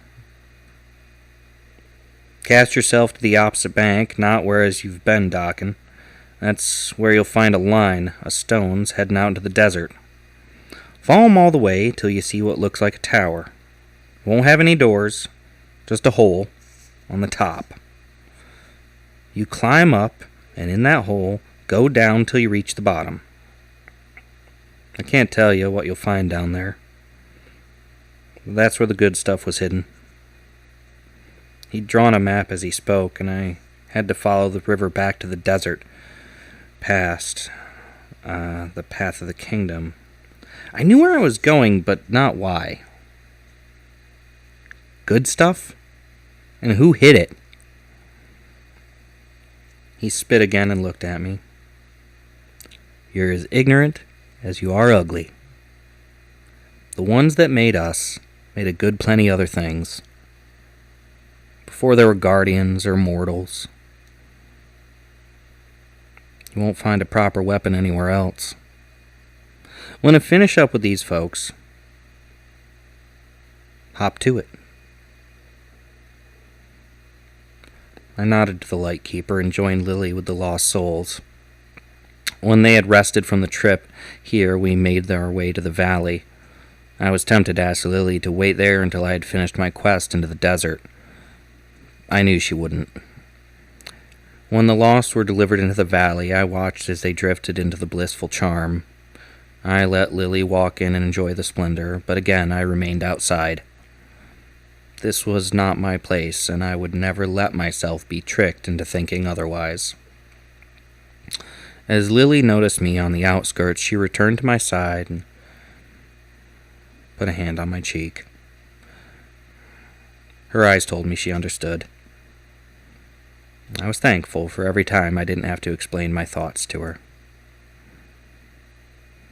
Cast yourself to the opposite bank, not whereas you've been docking. That's where you'll find a line of stones heading out into the desert. Follow 'em all the way till you see what looks like a tower. Won't have any doors, just a hole on the top. You climb up, and in that hole, go down till you reach the bottom. I can't tell you what you'll find down there. That's where the good stuff was hidden. He'd drawn a map as he spoke, and I had to follow the river back to the desert, past the path of the kingdom. I knew where I was going, but not why. Good stuff? And who hid it? He spit again and looked at me. You're as ignorant as you are ugly. The ones that made us made a good plenty other things. Before there were guardians or mortals. You won't find a proper weapon anywhere else. When I finish up with these folks, hop to it. I nodded to the Lightkeeper and joined Lily with the Lost Souls. When they had rested from the trip here, we made our way to the valley. I was tempted to ask Lily to wait there until I had finished my quest into the desert. I knew she wouldn't. When the Lost were delivered into the valley, I watched as they drifted into the blissful charm. I let Lily walk in and enjoy the splendor, but again I remained outside. This was not my place, and I would never let myself be tricked into thinking otherwise. As Lily noticed me on the outskirts, she returned to my side and put a hand on my cheek. Her eyes told me she understood. I was thankful for every time I didn't have to explain my thoughts to her.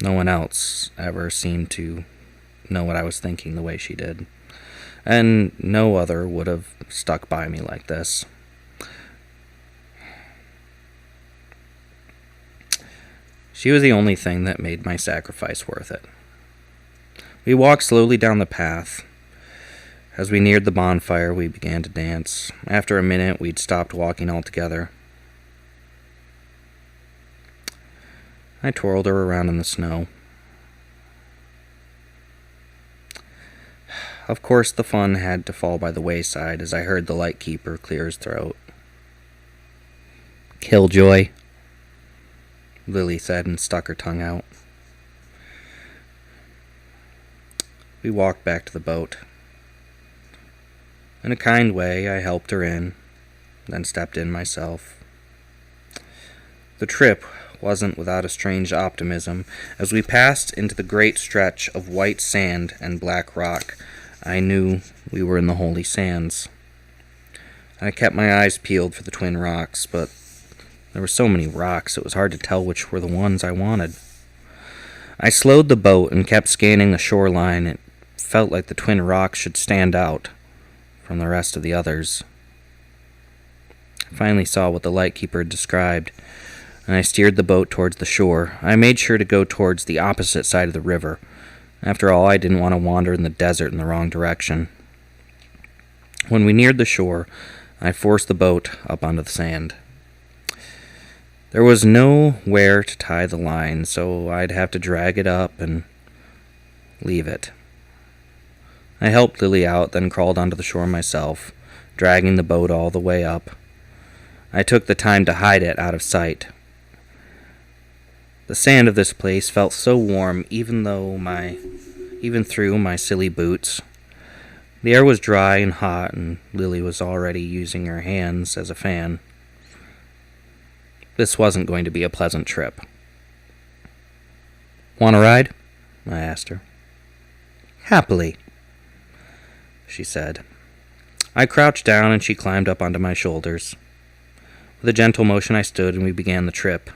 No one else ever seemed to know what I was thinking the way she did, and no other would have stuck by me like this. She was the only thing that made my sacrifice worth it. We walked slowly down the path. As we neared the bonfire, we began to dance. After a minute, we'd stopped walking altogether. I twirled her around in the snow. Of course, the fun had to fall by the wayside as I heard the Lightkeeper clear his throat. Killjoy, Lily said and stuck her tongue out. We walked back to the boat. In a kind way, I helped her in, then stepped in myself. The trip wasn't without a strange optimism. As we passed into the great stretch of white sand and black rock, I knew we were in the holy sands. I kept my eyes peeled for the twin rocks, but there were so many rocks it was hard to tell which were the ones I wanted. I slowed the boat and kept scanning the shoreline. It felt like the twin rocks should stand out from the rest of the others. I finally saw what the Lightkeeper had described, and I steered the boat towards the shore. I made sure to go towards the opposite side of the river. After all, I didn't want to wander in the desert in the wrong direction. When we neared the shore, I forced the boat up onto the sand. There was nowhere to tie the line, so I'd have to drag it up and leave it. I helped Lily out, then crawled onto the shore myself, dragging the boat all the way up. I took the time to hide it out of sight. The sand of this place felt so warm, even through my silly boots. The air was dry and hot, and Lily was already using her hands as a fan. This wasn't going to be a pleasant trip. "Want a ride?" I asked her. "Happily," she said. I crouched down and she climbed up onto my shoulders. With a gentle motion I stood and we began the trip.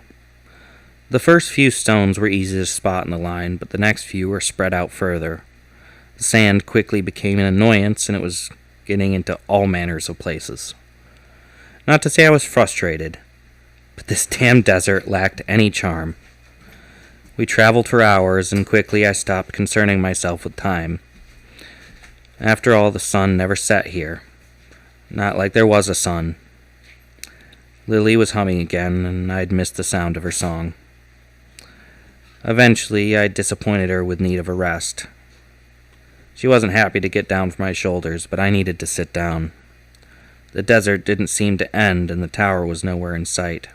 The first few stones were easy to spot in the line, but the next few were spread out further. The sand quickly became an annoyance, and it was getting into all manners of places. Not to say I was frustrated, but this damn desert lacked any charm. We traveled for hours, and quickly I stopped concerning myself with time. After all, the sun never set here. Not like there was a sun. Lily was humming again, and I'd missed the sound of her song. Eventually, I disappointed her with need of a rest. She wasn't happy to get down from my shoulders, but I needed to sit down. The desert didn't seem to end, and the tower was nowhere in sight.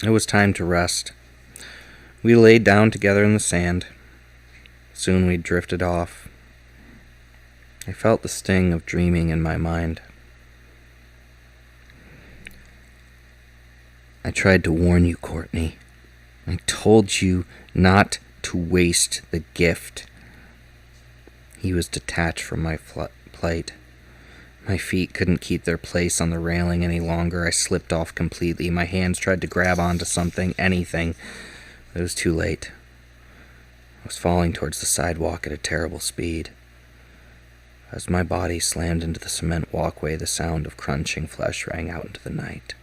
It was time to rest. We laid down together in the sand. Soon we drifted off. I felt the sting of dreaming in my mind. I tried to warn you, Courtney. I told you not to waste the gift. He was detached from my plight. My feet couldn't keep their place on the railing any longer. I slipped off completely. My hands tried to grab onto something, anything. It was too late. I was falling towards the sidewalk at a terrible speed. As my body slammed into the cement walkway, the sound of crunching flesh rang out into the night.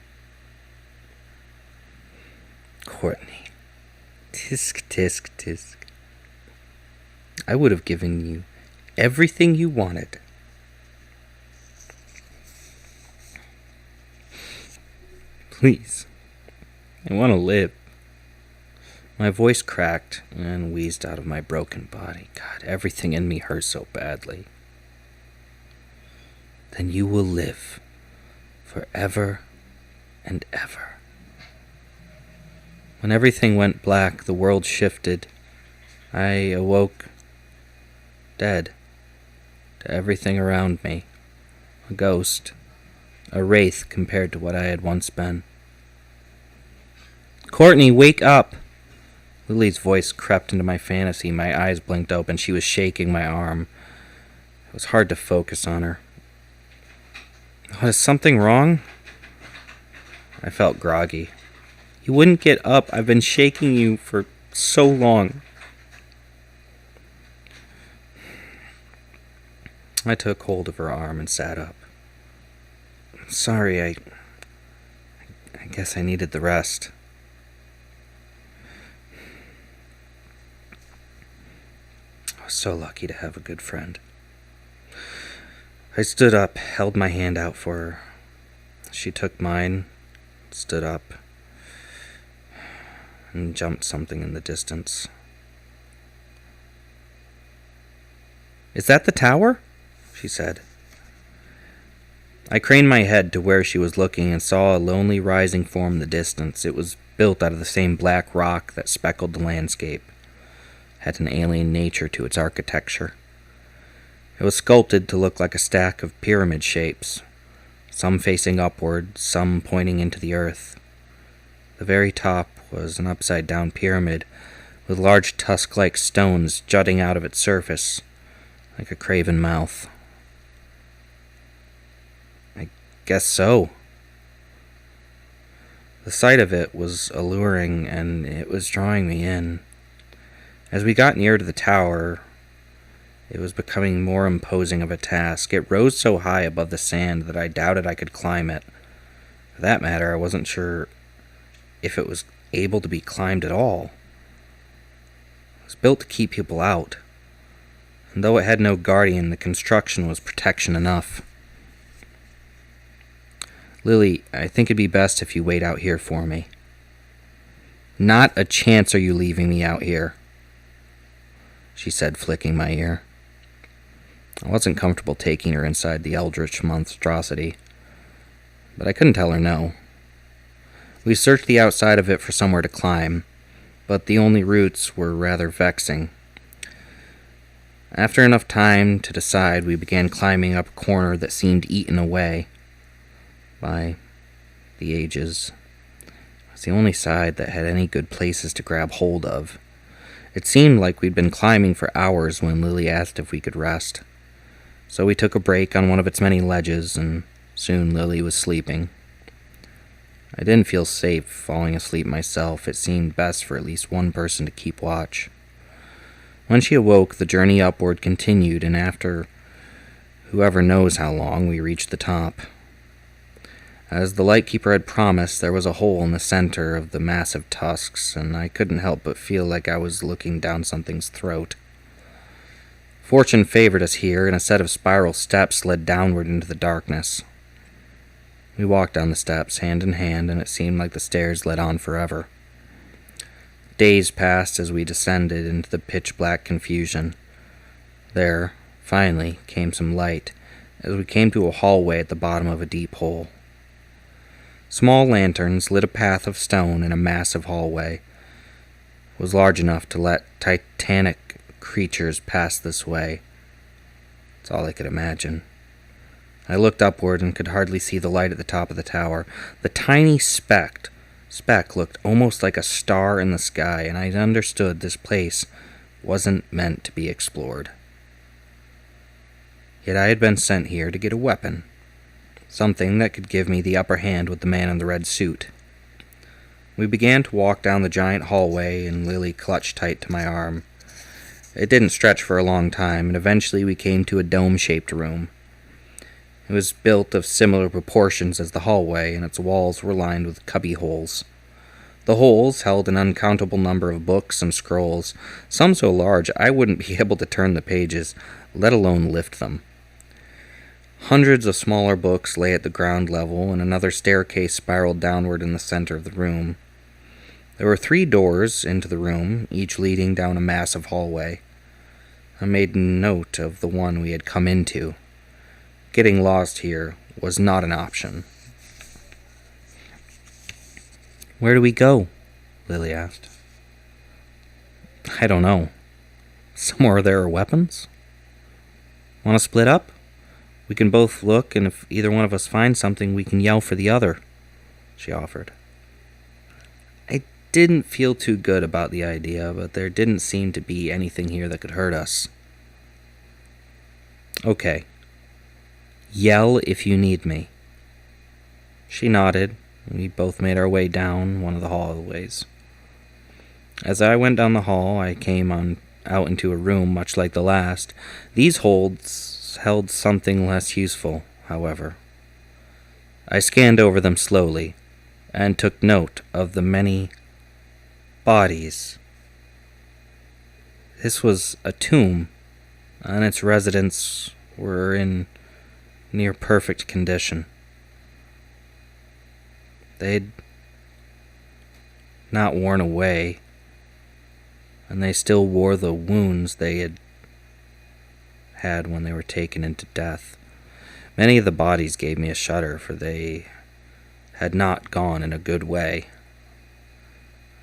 Courtney. Tisk, tisk, tisk. I would have given you everything you wanted. Please. I want to live. My voice cracked and wheezed out of my broken body. God, everything in me hurt so badly. Then you will live forever and ever. When everything went black, the world shifted. I awoke dead to everything around me. A ghost, a wraith compared to what I had once been. Courtney, wake up! Lily's voice crept into my fantasy. My eyes blinked open. She was shaking my arm. It was hard to focus on her. Was something wrong? I felt groggy. You wouldn't get up. I've been shaking you for so long. I took hold of her arm and sat up. Sorry, I guess I needed the rest. I was so lucky to have a good friend. I stood up, held my hand out for her. She took mine, stood up, and jumped something in the distance. Is that the tower? She said. I craned my head to where she was looking and saw a lonely rising form in the distance. It was built out of the same black rock that speckled the landscape. It had an alien nature to its architecture. It was sculpted to look like a stack of pyramid shapes, some facing upward, some pointing into the earth. The very top was an upside-down pyramid with large tusk-like stones jutting out of its surface, like a craven mouth. I guess so. The sight of it was alluring, and it was drawing me in. As we got near to the tower, it was becoming more imposing of a task. It rose so high above the sand that I doubted I could climb it. For that matter, I wasn't sure if it was able to be climbed at all. It was built to keep people out, and though it had no guardian, the construction was protection enough. Lily, I think it'd be best if you wait out here for me. Not a chance are you leaving me out here, she said, flicking my ear. I wasn't comfortable taking her inside the eldritch monstrosity, but I couldn't tell her no. We searched the outside of it for somewhere to climb, but the only routes were rather vexing. After enough time to decide, we began climbing up a corner that seemed eaten away by the ages. It was the only side that had any good places to grab hold of. It seemed like we'd been climbing for hours when Lily asked if we could rest. So we took a break on one of its many ledges, and soon Lily was sleeping. I didn't feel safe falling asleep myself. It seemed best for at least one person to keep watch. When she awoke, the journey upward continued, and after whoever knows how long, we reached the top. As the lightkeeper had promised, there was a hole in the center of the massive tusks, and I couldn't help but feel like I was looking down something's throat. Fortune favored us here, and a set of spiral steps led downward into the darkness. We walked down the steps, hand in hand, and it seemed like the stairs led on forever. Days passed as we descended into the pitch-black confusion. There, finally, came some light, as we came to a hallway at the bottom of a deep hole. Small lanterns lit a path of stone in a massive hallway. It was large enough to let titanic creatures pass this way. That's all I could imagine. I looked upward and could hardly see the light at the top of the tower. The tiny speck looked almost like a star in the sky, and I understood this place wasn't meant to be explored. Yet I had been sent here to get a weapon. Something that could give me the upper hand with the man in the red suit. We began to walk down the giant hallway, and Lily clutched tight to my arm. It didn't stretch for a long time, and eventually we came to a dome-shaped room. It was built of similar proportions as the hallway, and its walls were lined with cubby holes. The holes held an uncountable number of books and scrolls, some so large I wouldn't be able to turn the pages, let alone lift them. Hundreds of smaller books lay at the ground level, and another staircase spiraled downward in the center of the room. There were 3 doors into the room, each leading down a massive hallway. I made note of the one we had come into. Getting lost here was not an option. "Where do we go?" Lily asked. "I don't know. Somewhere there are weapons. Want to split up? We can both look, and if either one of us finds something, we can yell for the other," she offered. I didn't feel too good about the idea, but there didn't seem to be anything here that could hurt us. "Okay. Yell if you need me." She nodded. We both made our way down one of the hallways. As I went down the hall, I came out into a room much like the last. These held something less useful, however. I scanned over them slowly, and took note of the many bodies. This was a tomb, and its residents were in near perfect condition. They'd not worn away, and they still wore the wounds they had when they were taken into death. Many of the bodies gave me a shudder, for they had not gone in a good way.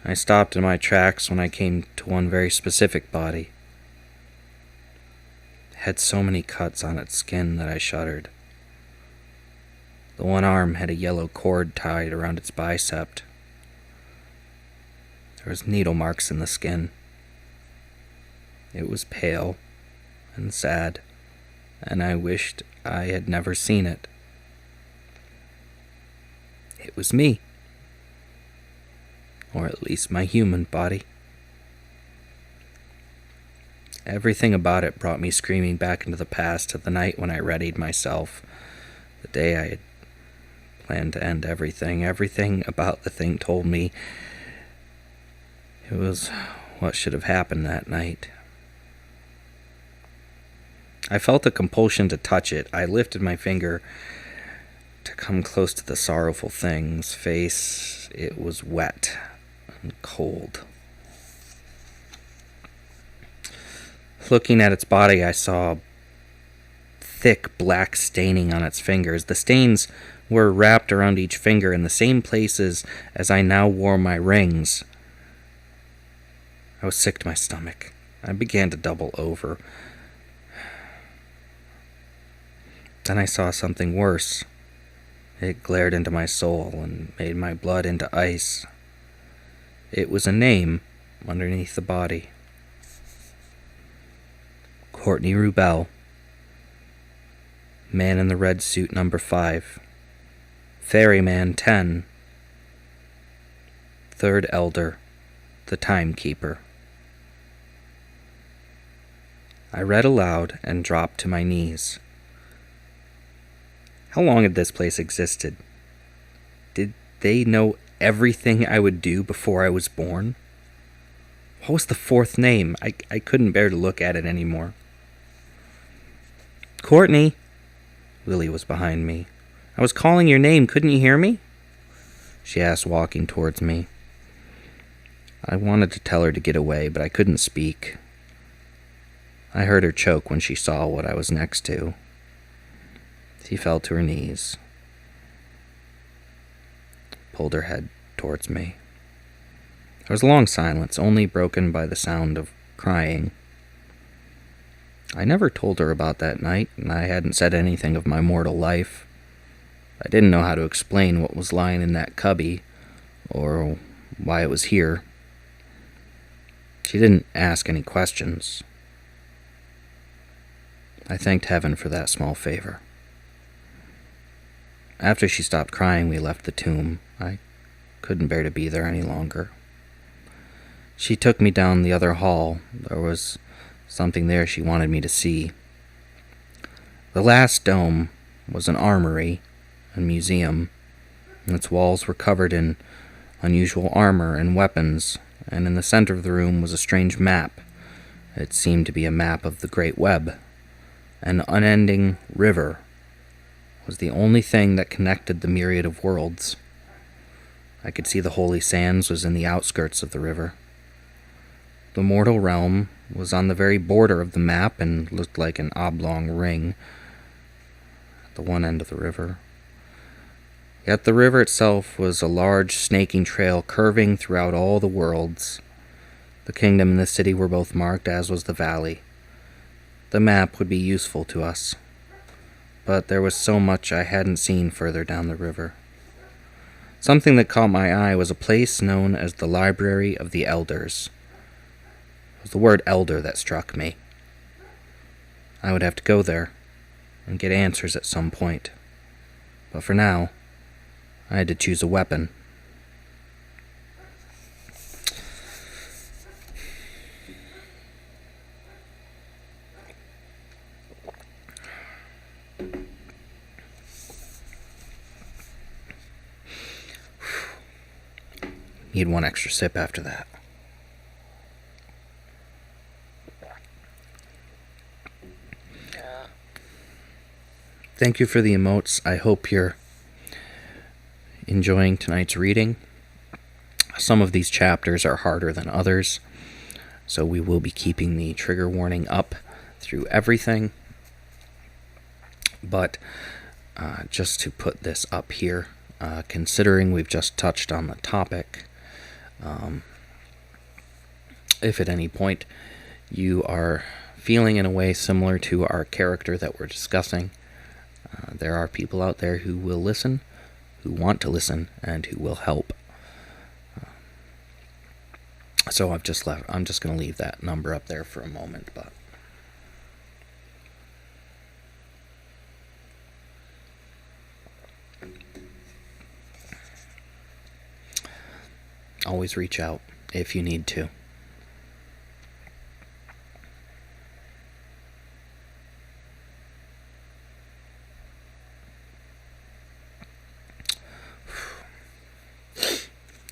I stopped in my tracks when I came to one very specific body. It had so many cuts on its skin that I shuddered. The one arm had a yellow cord tied around its bicep. There was needle marks in the skin. It was pale and sad, and I wished I had never seen it. It was me. Or at least my human body. Everything about it brought me screaming back into the past to the night when I readied myself. The day I had planned to end everything. Everything about the thing told me it was what should have happened that night. I felt a compulsion to touch it. I lifted my finger to come close to the sorrowful thing's face. It was wet and cold. Looking at its body, I saw thick black staining on its fingers. The stains were wrapped around each finger in the same places as I now wore my rings. I was sick to my stomach. I began to double over. Then I saw something worse. It glared into my soul and made my blood into ice. It was a name underneath the body. Courtney Rubel. Man in the red suit number 5. Ferryman 10. Third Elder, the Timekeeper. I read aloud and dropped to my knees. How long had this place existed? they know everything I would do before I was born? What was the fourth name? I couldn't bear to look at it anymore. Courtney! Lily was behind me. I was calling your name. Couldn't you hear me? She asked, walking towards me. I wanted to tell her to get away, but I couldn't speak. I heard her choke when she saw what I was next to. She fell to her knees, pulled her head towards me. There was a long silence, only broken by the sound of crying. I never told her about that night, and I hadn't said anything of my mortal life. I didn't know how to explain what was lying in that cubby, or why it was here. She didn't ask any questions. I thanked heaven for that small favor. After she stopped crying, we left the tomb. I couldn't bear to be there any longer. She took me down the other hall. There was something there she wanted me to see. The last dome was an armory, a museum, and its walls were covered in unusual armor and weapons, and in the center of the room was a strange map. It seemed to be a map of the Great Web. An unending river was the only thing that connected the myriad of worlds. I could see the holy sands was in the outskirts of the river. The mortal realm was on the very border of the map and looked like an oblong ring at the one end of the river. Yet the river itself was a large snaking trail curving throughout all the worlds. The kingdom and the city were both marked, as was the valley. The map would be useful to us, but there was so much I hadn't seen further down the river. Something that caught my eye was a place known as the Library of the Elders. It was the word elder that struck me. I would have to go there and get answers at some point. But for now, I had to choose a weapon. Need one extra sip after that. Thank you for the emotes. I hope you're enjoying tonight's reading. Some of these chapters are harder than others, so we will be keeping the trigger warning up through everything. But just to put this up here, considering we've just touched on the topic, if at any point you are feeling in a way similar to our character that we're discussing, there are people out there who will listen, who want to listen, and who will help. So I'm just going to leave that number up there for a moment, but always reach out if you need to.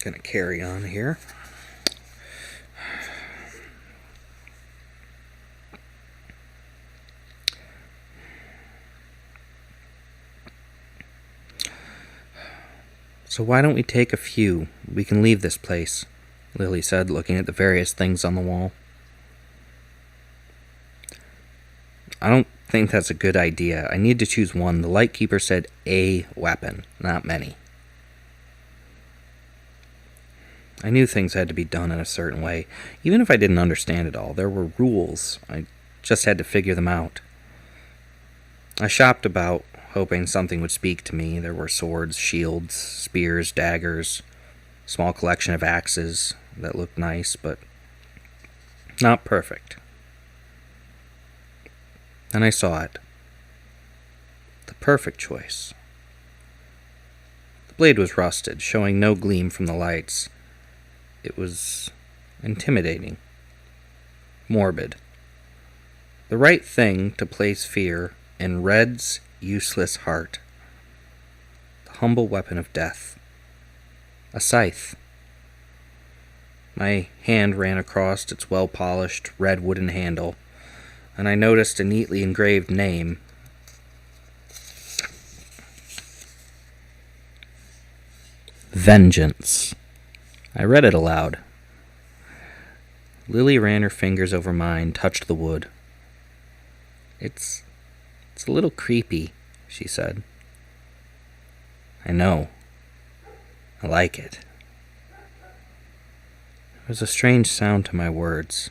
Gonna carry on here. So why don't we take a few? We can leave this place, Lily said, looking at the various things on the wall. I don't think that's a good idea. I need to choose one. The Lightkeeper said a weapon, not many. I knew things had to be done in a certain way. Even if I didn't understand it all, there were rules. I just had to figure them out. I shopped about, hoping something would speak to me. There were swords, shields, spears, daggers, small collection of axes that looked nice, but not perfect. Then I saw it. The perfect choice. The blade was rusted, showing no gleam from the lights. It was intimidating, morbid. The right thing to place fear in Red's useless heart. The humble weapon of death. A scythe. My hand ran across its well-polished red wooden handle, and I noticed a neatly engraved name. Vengeance. I read it aloud. Lily ran her fingers over mine, touched the wood. It's a little creepy, she said. I know. I like it. There was a strange sound to my words.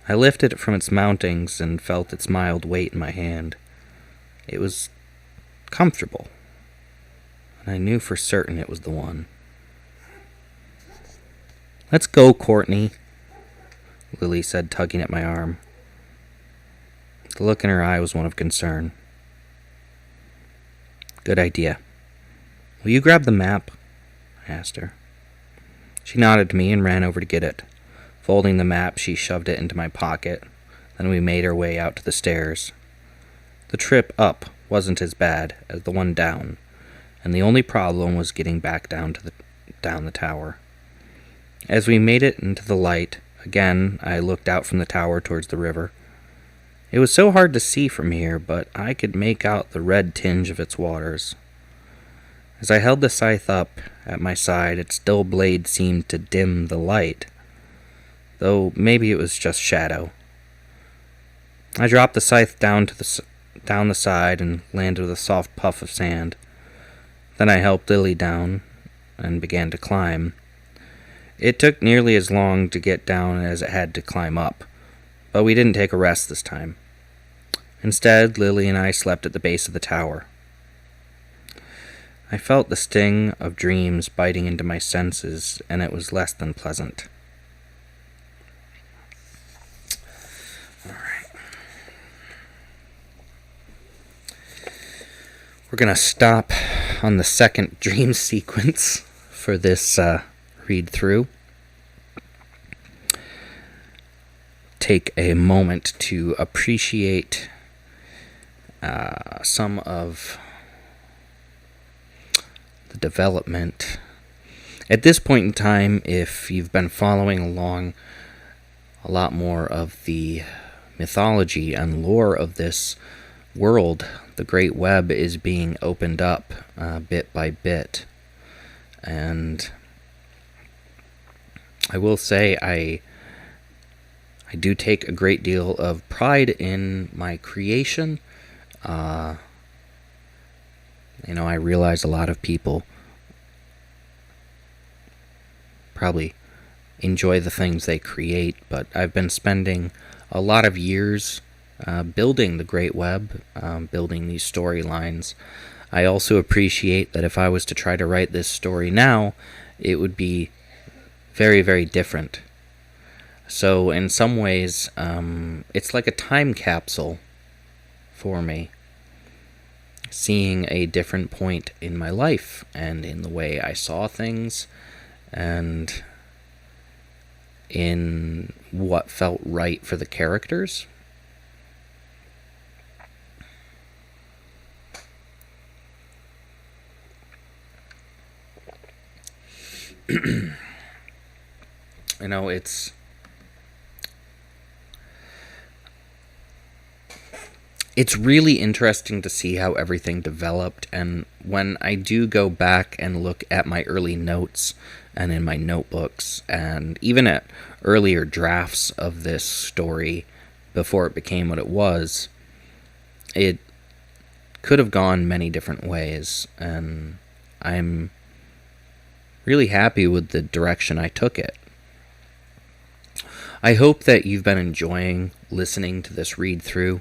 I lifted it from its mountings and felt its mild weight in my hand. It was comfortable, and I knew for certain it was the one. Let's go, Courtney, Lily said, tugging at my arm. The look in her eye was one of concern. Good idea. Will you grab the map? I asked her. She nodded to me and ran over to get it. Folding the map, she shoved it into my pocket. Then we made our way out to the stairs. The trip up wasn't as bad as the one down, and the only problem was getting back down the tower. As we made it into the light, again I looked out from the tower towards the river. It was so hard to see from here, but I could make out the red tinge of its waters. As I held the scythe up at my side, its dull blade seemed to dim the light, though maybe it was just shadow. I dropped the scythe down the side and landed with a soft puff of sand. Then I helped Lily down and began to climb. It took nearly as long to get down as it had to climb up, but we didn't take a rest this time. Instead, Lily and I slept at the base of the tower. I felt the sting of dreams biting into my senses, and it was less than pleasant. All right. We're going to stop on the second dream sequence for this read-through. Take a moment to appreciate some of the development. At this point in time, if you've been following along, a lot more of the mythology and lore of this world, the Great Web, is being opened up bit by bit. And I will say I do take a great deal of pride in my creation. I realize a lot of people probably enjoy the things they create, but I've been spending a lot of years building the Great Web, building these storylines. I also appreciate that if I was to try to write this story now, it would be very, very different. So in some ways, it's like a time capsule for me, seeing a different point in my life and in the way I saw things and in what felt right for the characters. It's really interesting to see how everything developed, and when I do go back and look at my early notes and in my notebooks, and even at earlier drafts of this story before it became what it was, it could have gone many different ways, and I'm really happy with the direction I took it. I hope that you've been enjoying listening to this read-through.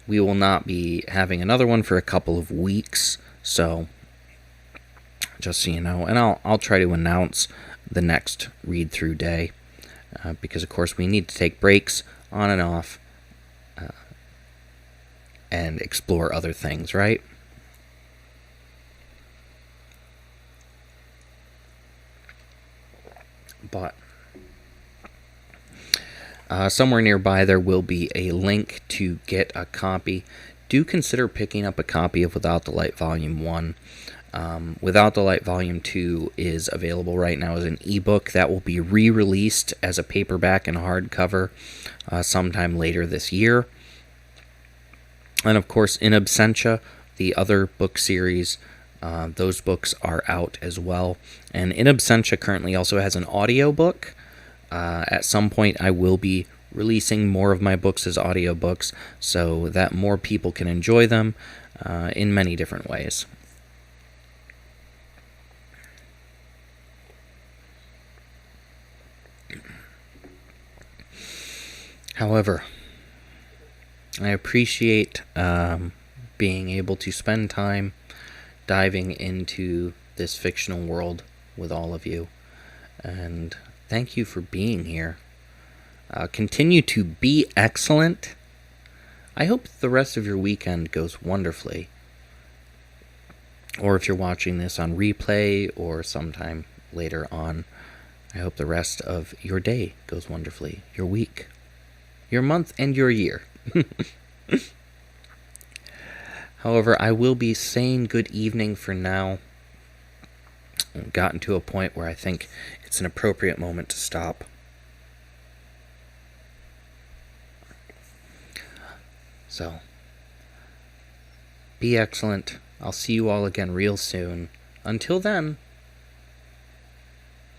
We will not be having another one for a couple of weeks, so just so you know, and I'll try to announce the next read-through day, because of course we need to take breaks on and off and explore other things, right? But somewhere nearby there will be a link to get a copy. Do consider picking up a copy of Without the Light Volume 1. Without the Light Volume 2 is available right now as an ebook. That will be re-released as a paperback and hardcover sometime later this year. And of course, In Absentia, the other book series, those books are out as well. And In Absentia currently also has an audiobook. At some point, I will be releasing more of my books as audiobooks so that more people can enjoy them in many different ways. However, I appreciate being able to spend time diving into this fictional world with all of you. And thank you for being here. Continue to be excellent. I hope the rest of your weekend goes wonderfully. Or if you're watching this on replay or sometime later on, I hope the rest of your day goes wonderfully. Your week, your month, and your year. However, I will be saying good evening for now. I've gotten to a point where I think it's an appropriate moment to stop. So, be excellent. I'll see you all again real soon. Until then,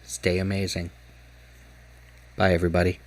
stay amazing. Bye, everybody.